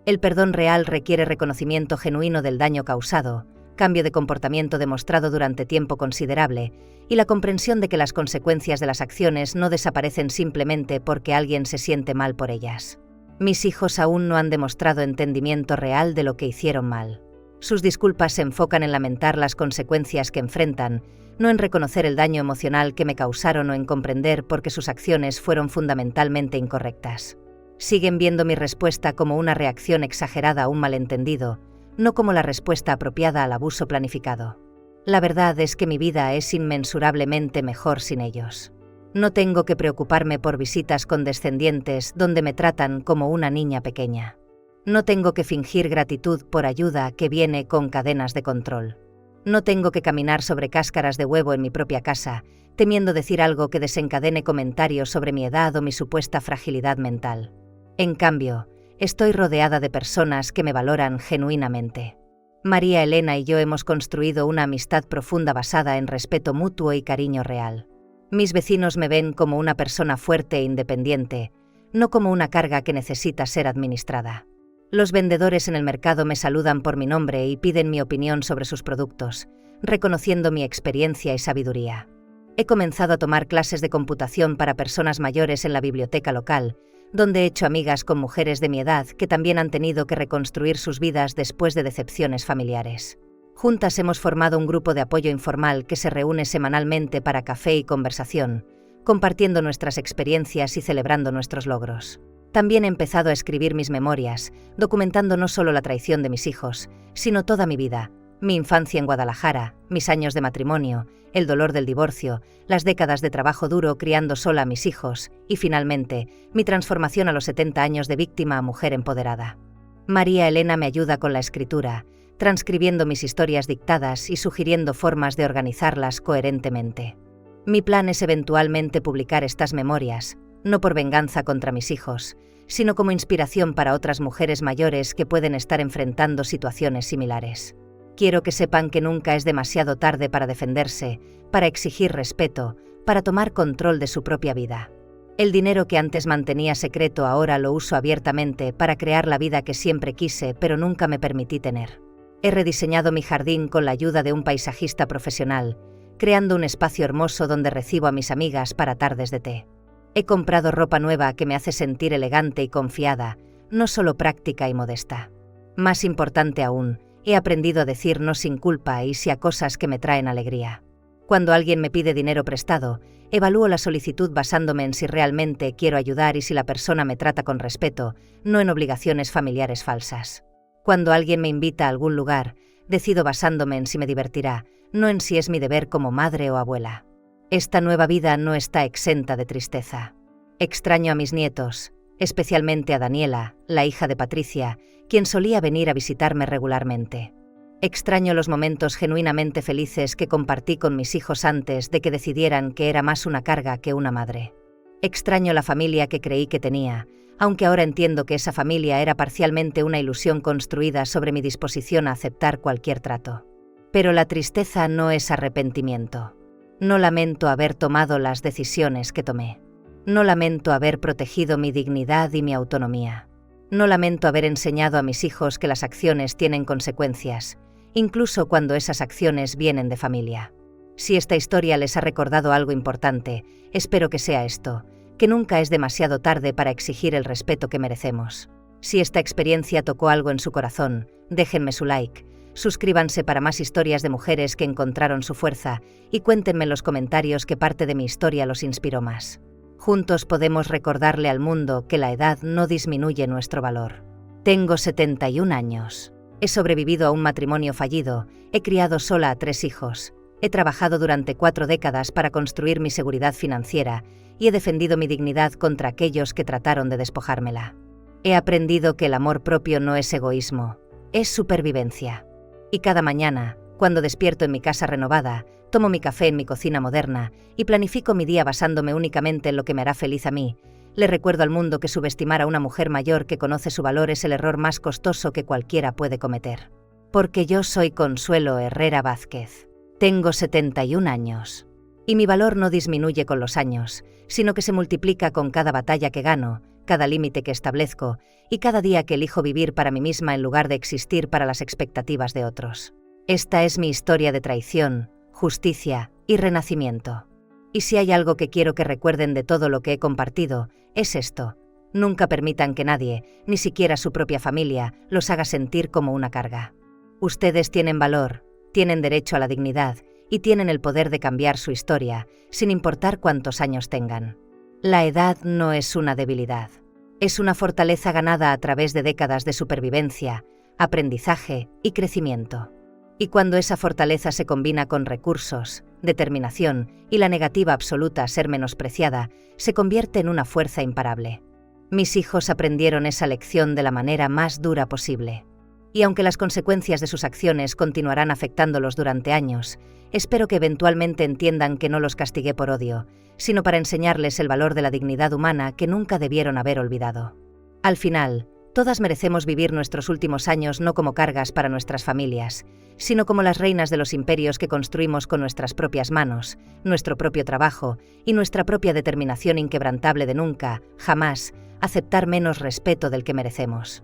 El perdón real requiere reconocimiento genuino del daño causado, cambio de comportamiento demostrado durante tiempo considerable, y la comprensión de que las consecuencias de las acciones no desaparecen simplemente porque alguien se siente mal por ellas. Mis hijos aún no han demostrado entendimiento real de lo que hicieron mal. Sus disculpas se enfocan en lamentar las consecuencias que enfrentan, no en reconocer el daño emocional que me causaron o en comprender por qué sus acciones fueron fundamentalmente incorrectas. Siguen viendo mi respuesta como una reacción exagerada a un malentendido, no como la respuesta apropiada al abuso planificado. La verdad es que mi vida es inmensurablemente mejor sin ellos. No tengo que preocuparme por visitas condescendientes donde me tratan como una niña pequeña. No tengo que fingir gratitud por ayuda que viene con cadenas de control. No tengo que caminar sobre cáscaras de huevo en mi propia casa, temiendo decir algo que desencadene comentarios sobre mi edad o mi supuesta fragilidad mental. En cambio, estoy rodeada de personas que me valoran genuinamente. María Elena y yo hemos construido una amistad profunda basada en respeto mutuo y cariño real. Mis vecinos me ven como una persona fuerte e independiente, no como una carga que necesita ser administrada. Los vendedores en el mercado me saludan por mi nombre y piden mi opinión sobre sus productos, reconociendo mi experiencia y sabiduría. He comenzado a tomar clases de computación para personas mayores en la biblioteca local, donde he hecho amigas con mujeres de mi edad que también han tenido que reconstruir sus vidas después de decepciones familiares. Juntas hemos formado un grupo de apoyo informal que se reúne semanalmente para café y conversación, compartiendo nuestras experiencias y celebrando nuestros logros. También he empezado a escribir mis memorias, documentando no solo la traición de mis hijos, sino toda mi vida, mi infancia en Guadalajara, mis años de matrimonio, el dolor del divorcio, las décadas de trabajo duro criando sola a mis hijos y, finalmente, mi transformación a los 70 años de víctima a mujer empoderada. María Elena me ayuda con la escritura, transcribiendo mis historias dictadas y sugiriendo formas de organizarlas coherentemente. Mi plan es eventualmente publicar estas memorias, no por venganza contra mis hijos, sino como inspiración para otras mujeres mayores que pueden estar enfrentando situaciones similares. Quiero que sepan que nunca es demasiado tarde para defenderse, para exigir respeto, para tomar control de su propia vida. El dinero que antes mantenía secreto ahora lo uso abiertamente para crear la vida que siempre quise pero nunca me permití tener. He rediseñado mi jardín con la ayuda de un paisajista profesional, creando un espacio hermoso donde recibo a mis amigas para tardes de té. He comprado ropa nueva que me hace sentir elegante y confiada, no solo práctica y modesta. Más importante aún, he aprendido a decir no sin culpa y sí a cosas que me traen alegría. Cuando alguien me pide dinero prestado, evalúo la solicitud basándome en si realmente quiero ayudar y si la persona me trata con respeto, no en obligaciones familiares falsas. Cuando alguien me invita a algún lugar, decido basándome en si me divertirá, no en si es mi deber como madre o abuela. Esta nueva vida no está exenta de tristeza. Extraño a mis nietos, especialmente a Daniela, la hija de Patricia, quien solía venir a visitarme regularmente. Extraño los momentos genuinamente felices que compartí con mis hijos antes de que decidieran que era más una carga que una madre. Extraño la familia que creí que tenía, aunque ahora entiendo que esa familia era parcialmente una ilusión construida sobre mi disposición a aceptar cualquier trato. Pero la tristeza no es arrepentimiento. No lamento haber tomado las decisiones que tomé. No lamento haber protegido mi dignidad y mi autonomía. No lamento haber enseñado a mis hijos que las acciones tienen consecuencias, incluso cuando esas acciones vienen de familia. Si esta historia les ha recordado algo importante, espero que sea esto, que nunca es demasiado tarde para exigir el respeto que merecemos. Si esta experiencia tocó algo en su corazón, déjenme su like, suscríbanse para más historias de mujeres que encontraron su fuerza y cuéntenme en los comentarios qué parte de mi historia los inspiró más. Juntos podemos recordarle al mundo que la edad no disminuye nuestro valor. Tengo 71 años. He sobrevivido a un matrimonio fallido, he criado sola a 3 hijos, he trabajado durante 4 décadas para construir mi seguridad financiera y he defendido mi dignidad contra aquellos que trataron de despojármela. He aprendido que el amor propio no es egoísmo, es supervivencia. Y cada mañana, cuando despierto en mi casa renovada, tomo mi café en mi cocina moderna y planifico mi día basándome únicamente en lo que me hará feliz a mí, Le recuerdo al mundo que subestimar a una mujer mayor que conoce su valor es el error más costoso que cualquiera puede cometer. Porque yo soy Consuelo Herrera Vázquez. Tengo 71 años. Y mi valor no disminuye con los años, sino que se multiplica con cada batalla que gano, cada límite que establezco y cada día que elijo vivir para mí misma en lugar de existir para las expectativas de otros. Esta es mi historia de traición, justicia y renacimiento. Y si hay algo que quiero que recuerden de todo lo que he compartido, es esto: nunca permitan que nadie, ni siquiera su propia familia, los haga sentir como una carga. Ustedes tienen valor, tienen derecho a la dignidad y tienen el poder de cambiar su historia, sin importar cuántos años tengan. La edad no es una debilidad. Es una fortaleza ganada a través de décadas de supervivencia, aprendizaje y crecimiento. Y cuando esa fortaleza se combina con recursos, determinación y la negativa absoluta a ser menospreciada, se convierte en una fuerza imparable. Mis hijos aprendieron esa lección de la manera más dura posible. Y aunque las consecuencias de sus acciones continuarán afectándolos durante años, espero que eventualmente entiendan que no los castigué por odio, sino para enseñarles el valor de la dignidad humana que nunca debieron haber olvidado. Al final, todas merecemos vivir nuestros últimos años no como cargas para nuestras familias, sino como las reinas de los imperios que construimos con nuestras propias manos, nuestro propio trabajo y nuestra propia determinación inquebrantable de nunca, jamás, aceptar menos respeto del que merecemos.